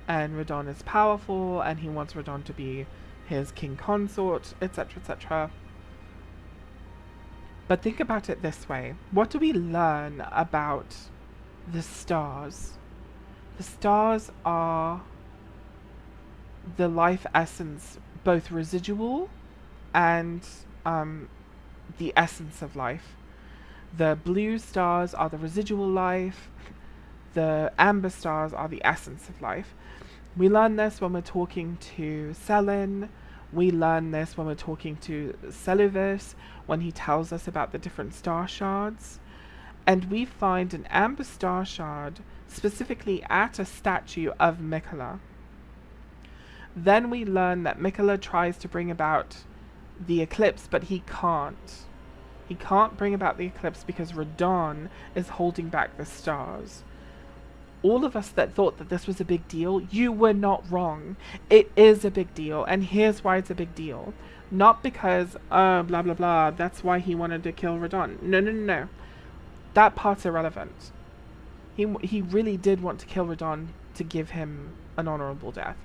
Speaker 1: and Radon is powerful, and he wants Radon to be his king consort, etc., etc. But think about it this way. What do we learn about the stars? The stars are the life essence, both residual and the essence of life. The blue stars are the residual life. The amber stars are the essence of life. We learn this when we're talking to Selin. We learn this when we're talking to Seluvis, when he tells us about the different star shards. And we find an amber star shard specifically at a statue of Miquella. Then we learn that Miquella tries to bring about the eclipse, but he can't. He can't bring about the eclipse because Radon is holding back the stars. All of us that thought that this was a big deal, you were not wrong. It is a big deal, and here's why it's a big deal. Not because, blah blah blah, that's why he wanted to kill Radon. No, no, no, no. That part's irrelevant. He really did want to kill Radon to give him an honorable death.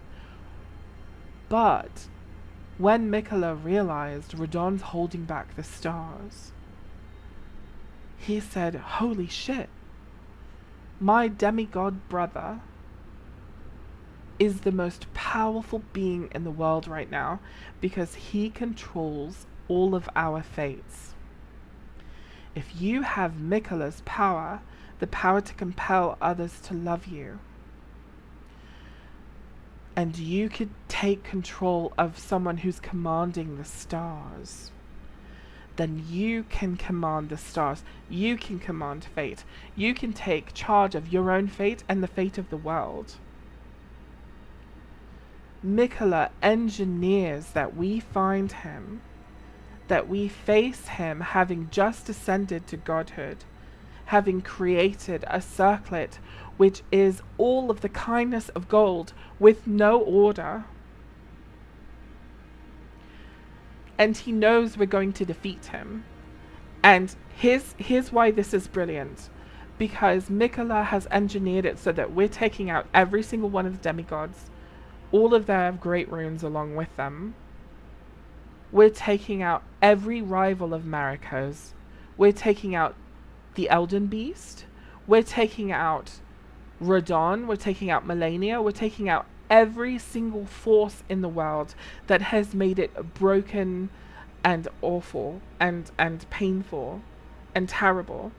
Speaker 1: But when Miquella realized Radon's holding back the stars, he said, holy shit. My demigod brother is the most powerful being in the world right now because he controls all of our fates. If you have Miquella's power, the power to compel others to love you, and you could take control of someone who's commanding the stars, then you can command the stars. You can command fate. You can take charge of your own fate and the fate of the world. Miquella engineers that we find him, that we face him having just ascended to godhood, having created a circlet which is all of the kindness of gold with no order. And he knows we're going to defeat him. And here's why this is brilliant. Because Miquella has engineered it so that we're taking out every single one of the demigods, all of their great runes along with them. We're taking out every rival of Mariko's. We're taking out the Elden Beast. We're taking out Radon. We're taking out Malenia. We're taking out every single force in the world that has made it broken and awful and painful and terrible.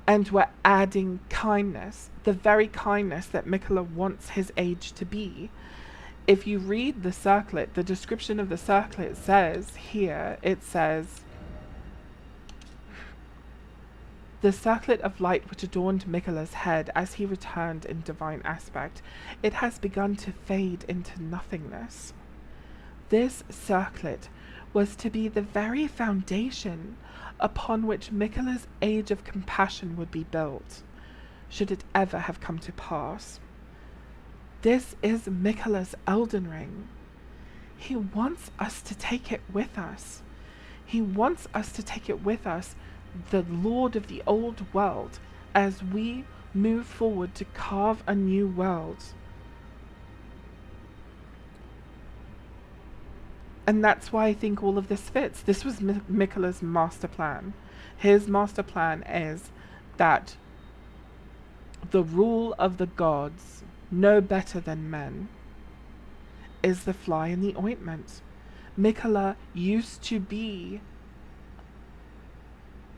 Speaker 1: And we're adding kindness, the very kindness that Mikola wants his age to be. If you read the circlet, the description of the circlet says here, it says, the circlet of light which adorned Mikola's head as he returned in divine aspect, it has begun to fade into nothingness. This circlet was to be the very foundation upon which Mikola's age of compassion would be built, should it ever have come to pass. This is Mikola's Elden Ring. He wants us to take it with us. He wants us to take it with us, the Lord of the old world, as we move forward to carve a new world. And that's why I think all of this fits. This was Mikola's master plan. His master plan is that the rule of the gods, no better than men, is the fly in the ointment. Mikola used to be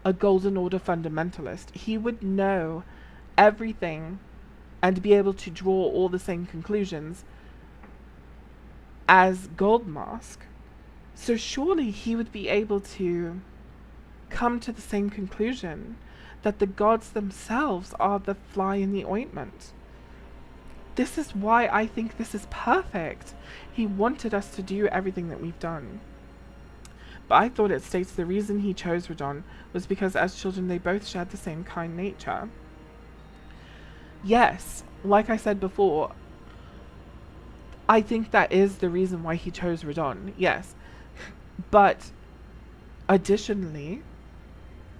Speaker 1: a Golden Order fundamentalist. He would know everything and be able to draw all the same conclusions as Goldmask. So surely he would be able to come to the same conclusion, that the gods themselves are the fly in the ointment. This is why I think this is perfect. He wanted us to do everything that we've done. But I thought it states the reason he chose Radahn was because as children they both shared the same kind nature. Yes, like I said before, I think that is the reason why he chose Radahn, yes. But additionally,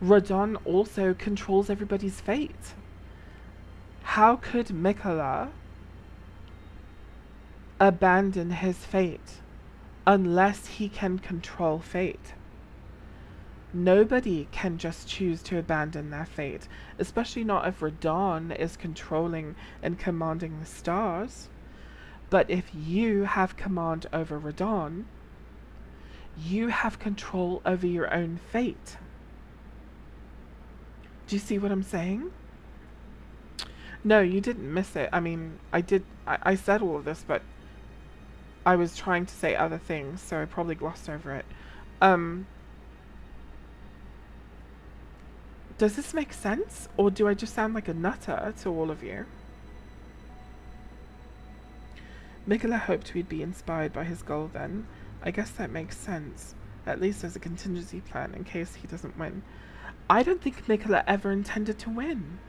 Speaker 1: Radahn also controls everybody's fate. How could Mikola abandon his fate unless he can control fate? Nobody can just choose to abandon their fate, especially not if Radahn is controlling and commanding the stars. But if you have command over Radahn, you have control over your own fate. Do you see what I'm saying? No, you didn't miss it. I mean, I said all of this, but I was trying to say other things, so I probably glossed over it. Does this make sense? Or do I just sound like a nutter to all of you? Mikola hoped we'd be inspired by his goal then. I guess that makes sense. At least as a contingency plan in case he doesn't win. I don't think Mikola ever intended to win.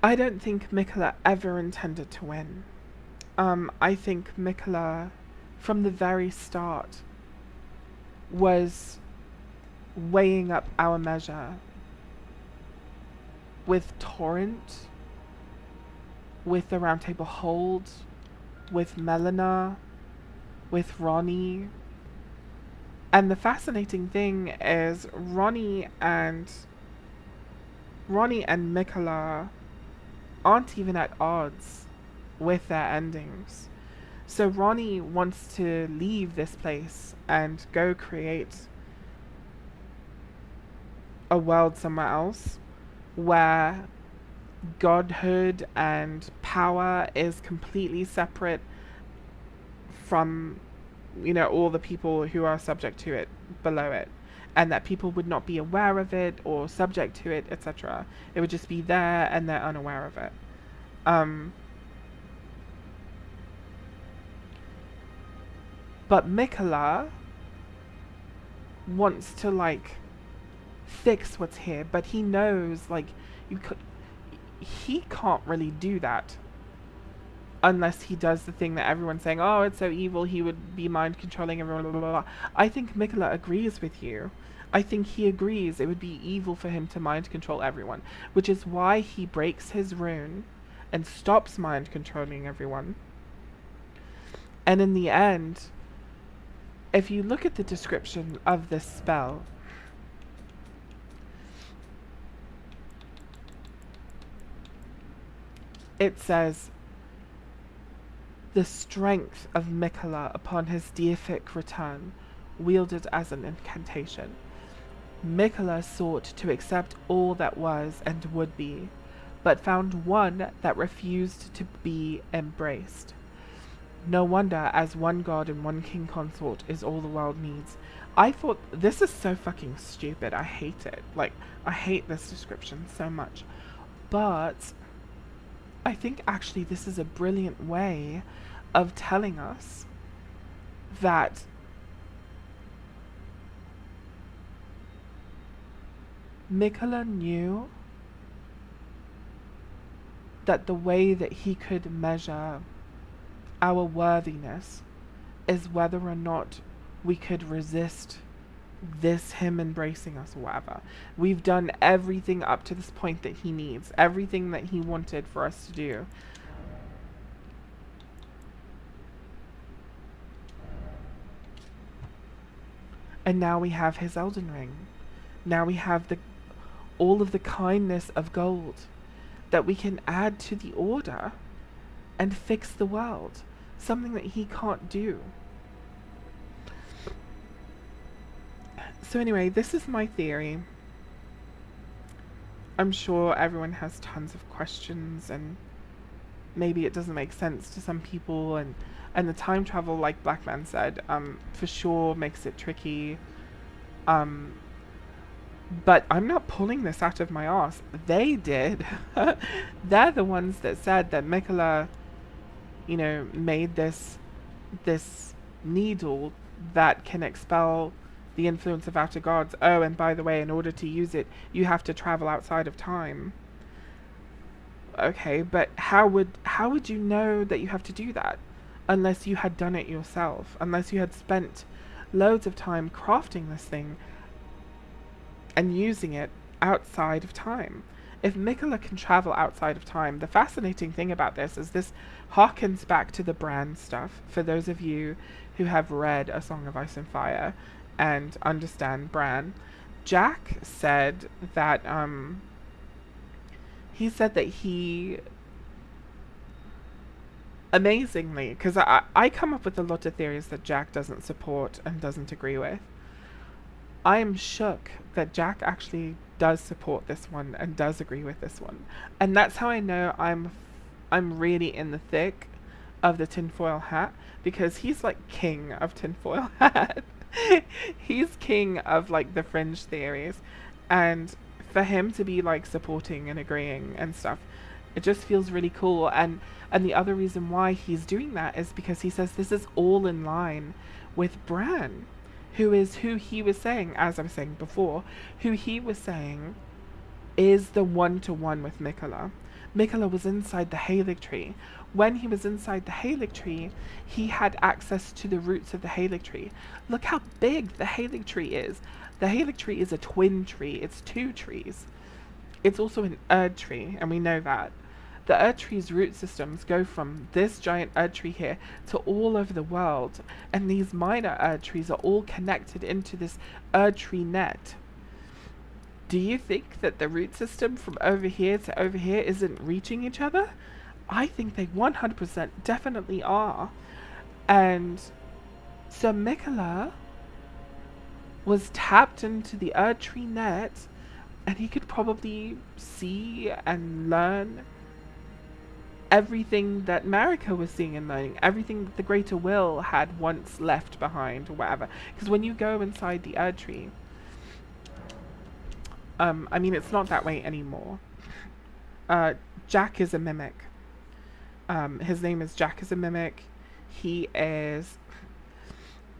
Speaker 1: I don't think Mikola ever intended to win. I think Mikola, from the very start, was weighing up our measure with Torrent, with the Round Table Hold, with Melina, with Ronnie. And the fascinating thing is Ronnie and Mikola aren't even at odds with their endings. So Ronnie wants to leave this place and go create a world somewhere else where godhood and power is completely separate from, you know, all the people who are subject to it below it, and that people would not be aware of it or subject to it, etc. It would just be there and they're unaware of it. But Mikola wants to, like, fix what's here, but he knows, like, he can't really do that unless he does the thing that everyone's saying, oh, it's so evil, he would be mind controlling everyone, blah, blah, blah. I think Mikola agrees with you. I think he agrees it would be evil for him to mind control everyone, which is why he breaks his rune and stops mind controlling everyone. And in the end, if you look at the description of this spell, it says, the strength of Mikola upon his deific return, wielded as an incantation. Mikola sought to accept all that was and would be, but found one that refused to be embraced. No wonder, as one god and one king consort is all the world needs. I thought, this is so fucking stupid. I hate it. Like, I hate this description so much. But I think actually this is a brilliant way of telling us that Mikola knew that the way that he could measure our worthiness is whether or not we could resist him embracing us or whatever. We've done everything up to this point that he needs, everything that he wanted for us to do. And now we have his Elden Ring. Now we have all of the kindness of gold that we can add to the order and fix the world. Something that he can't do. So anyway, this is my theory. I'm sure everyone has tons of questions, and maybe it doesn't make sense to some people, and the time travel, like Blackman said, for sure makes it tricky. But I'm not pulling this out of my arse. They did. They're the ones that said that Mikola, you know, made this needle that can expel the influence of outer gods. Oh, and by the way, in order to use it, you have to travel outside of time. Okay, but how would you know that you have to do that unless you had done it yourself? Unless you had spent loads of time crafting this thing and using it outside of time. If Mikola can travel outside of time, the fascinating thing about this is this harkens back to the Bran stuff. For those of you who have read A Song of Ice and Fire and understand Bran, Jack said that he amazingly, because I come up with a lot of theories that Jack doesn't support and doesn't agree with. I am shook that Jack actually does support this one and does agree with this one. And that's how I know I'm really in the thick of the tinfoil hat, because he's like king of tinfoil hat. He's king of like the fringe theories, and for him to be like supporting and agreeing and stuff, it just feels really cool. And the other reason why he's doing that is because he says this is all in line with Bran, who he was saying, as I was saying before, who he was saying is the one-to-one with Mikola. Mikola was inside the Haligtree. When he was inside the Haligtree, he had access to the roots of the Haligtree. Look how big the Haligtree is. The Haligtree is a twin tree. It's two trees. It's also an Erd tree, and we know that. The Erd tree's root systems go from this giant Erd tree here to all over the world, and these minor Erd trees are all connected into this Erd tree net. Do you think that the root system from over here to over here isn't reaching each other? I think they 100% definitely are. And so Mikola was tapped into the Erd tree net, and he could probably see and learn everything that Marika was seeing and learning, everything that the Greater Will had once left behind or whatever. Because when you go inside the Erd tree, I mean, it's not that way anymore. Jack is a mimic. His name is Jack is a mimic. He is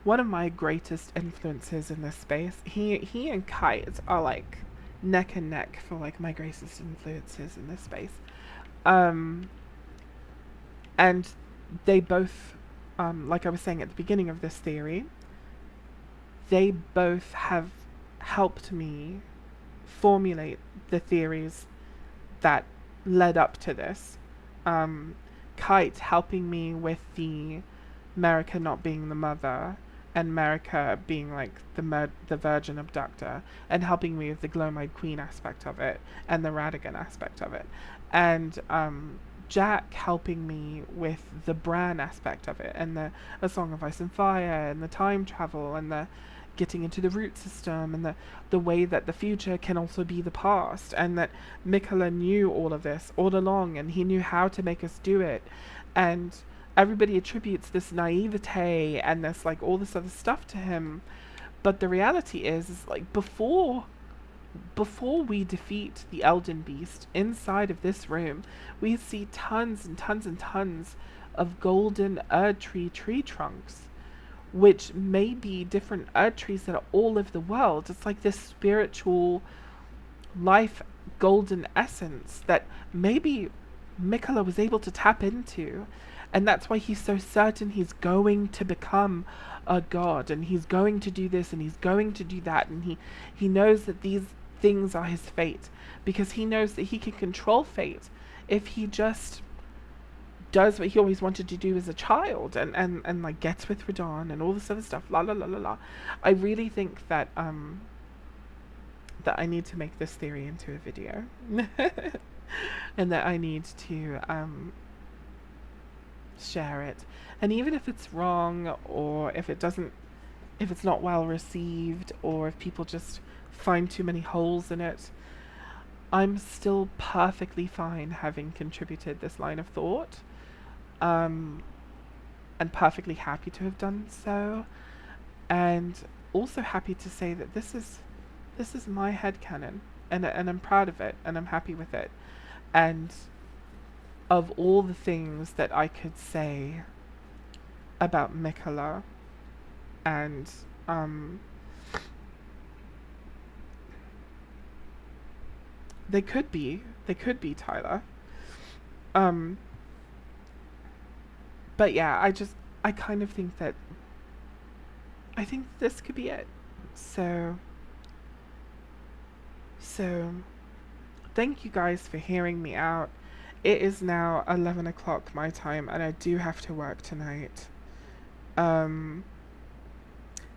Speaker 1: one of my greatest influences in this space. He and Kite are like neck and neck for like my greatest influences in this space. And they both, like I was saying at the beginning of this theory, they both have helped me formulate the theories that led up to this. Kite helping me with the Marika not being the mother, and Marika being like the virgin abductor, and helping me with the Glowmide Queen aspect of it, and the Radagon aspect of it. And Jack helping me with the Bran aspect of it, and the A Song of Ice and Fire, and the time travel, and the getting into the root system, and the way that the future can also be the past, and that Mikola knew all of this all along, and he knew how to make us do it, and everybody attributes this naivete and this like all this other stuff to him, but the reality is like before we defeat the Elden Beast inside of this room, we see tons and tons and tons of golden Erdtree tree trunks, which may be different Erdtrees that are all over the world. It's like this spiritual life golden essence that maybe Mikola was able to tap into. And that's why he's so certain he's going to become a god, and he's going to do this, and he's going to do that, and he knows that these things are his fate, because he knows that he can control fate if he just does what he always wanted to do as a child, and like gets with Radahn and all this other stuff. La la la la la. I really think that that I need to make this theory into a video, and that I need to share it. And even if it's wrong, or if it's not well received, or if people just find too many holes in it, I'm still perfectly fine having contributed this line of thought, and perfectly happy to have done so, and also happy to say that this is my headcanon, and I'm proud of it, and I'm happy with it. And of all the things that I could say about Mikola, and they could be Tyler. But yeah, I kind of think that I think this could be it. So thank you guys for hearing me out. It is now 11 o'clock my time, and I do have to work tonight.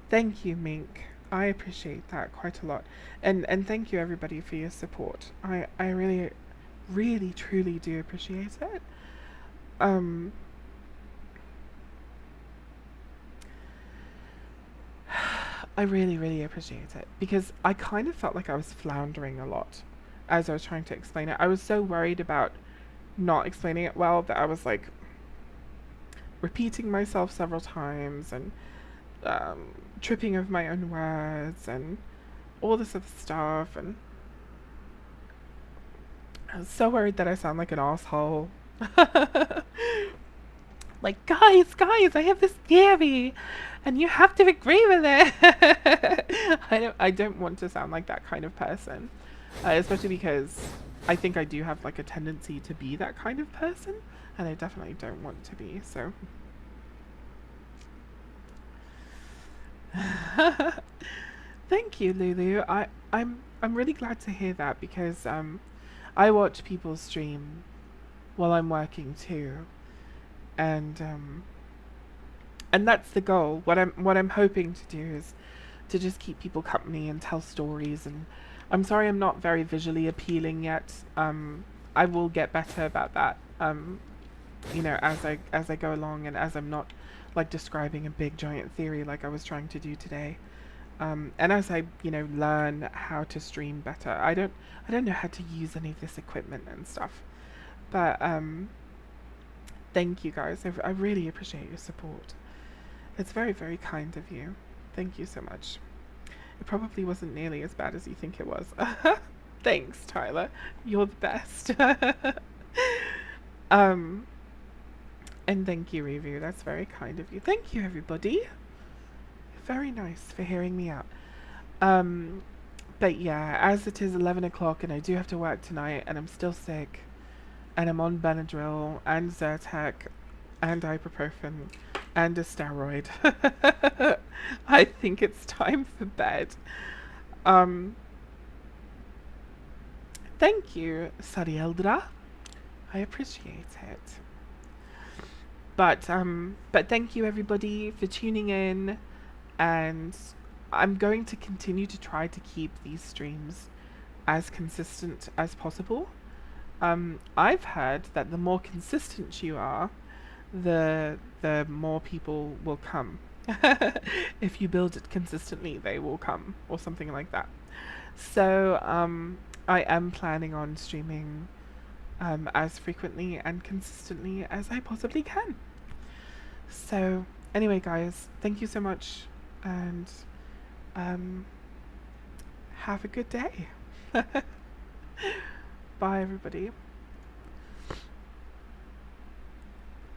Speaker 1: Thank you, Mink. I appreciate that quite a lot. And thank you everybody for your support. I really, really, truly do appreciate it. I really, really appreciate it, because I kind of felt like I was floundering a lot as I was trying to explain it. I was so worried about not explaining it well that I was like repeating myself several times, and tripping over my own words and all this other stuff, and I was so worried that I sound like an asshole. Like, guys, I have this theory, and you have to agree with it. I don't want to sound like that kind of person, especially because I think I do have like a tendency to be that kind of person, and I definitely don't want to be. So, thank you, Lulu. I'm really glad to hear that, because I watch people stream while I'm working too, and that's the goal. What I'm hoping to do is to just keep people company and tell stories. And I'm sorry I'm not very visually appealing yet. I will get better about that. You know, as I go along, and as I'm not like describing a big giant theory like I was trying to do today. And as I, you know, learn how to stream better. I don't know how to use any of this equipment and stuff. But thank you guys. I really appreciate your support. It's very, very kind of you. Thank you so much. It probably wasn't nearly as bad as you think it was. Thanks, Tyler. You're the best. And thank you, Review. That's very kind of you. Thank you, everybody. Very nice for hearing me out. But yeah, as it is 11 o'clock and I do have to work tonight, and I'm still sick, and I'm on Benadryl and Zyrtec and ibuprofen and a steroid, I think it's time for bed. Thank you, Sarieldra. I appreciate it. But thank you everybody for tuning in, and I'm going to continue to try to keep these streams as consistent as possible. I've heard that the more consistent you are, the more people will come. If you build it consistently, they will come, or something like that. So, I am planning on streaming as frequently and consistently as I possibly can. So, anyway, guys, thank you so much, and um, have a good day. Bye, everybody.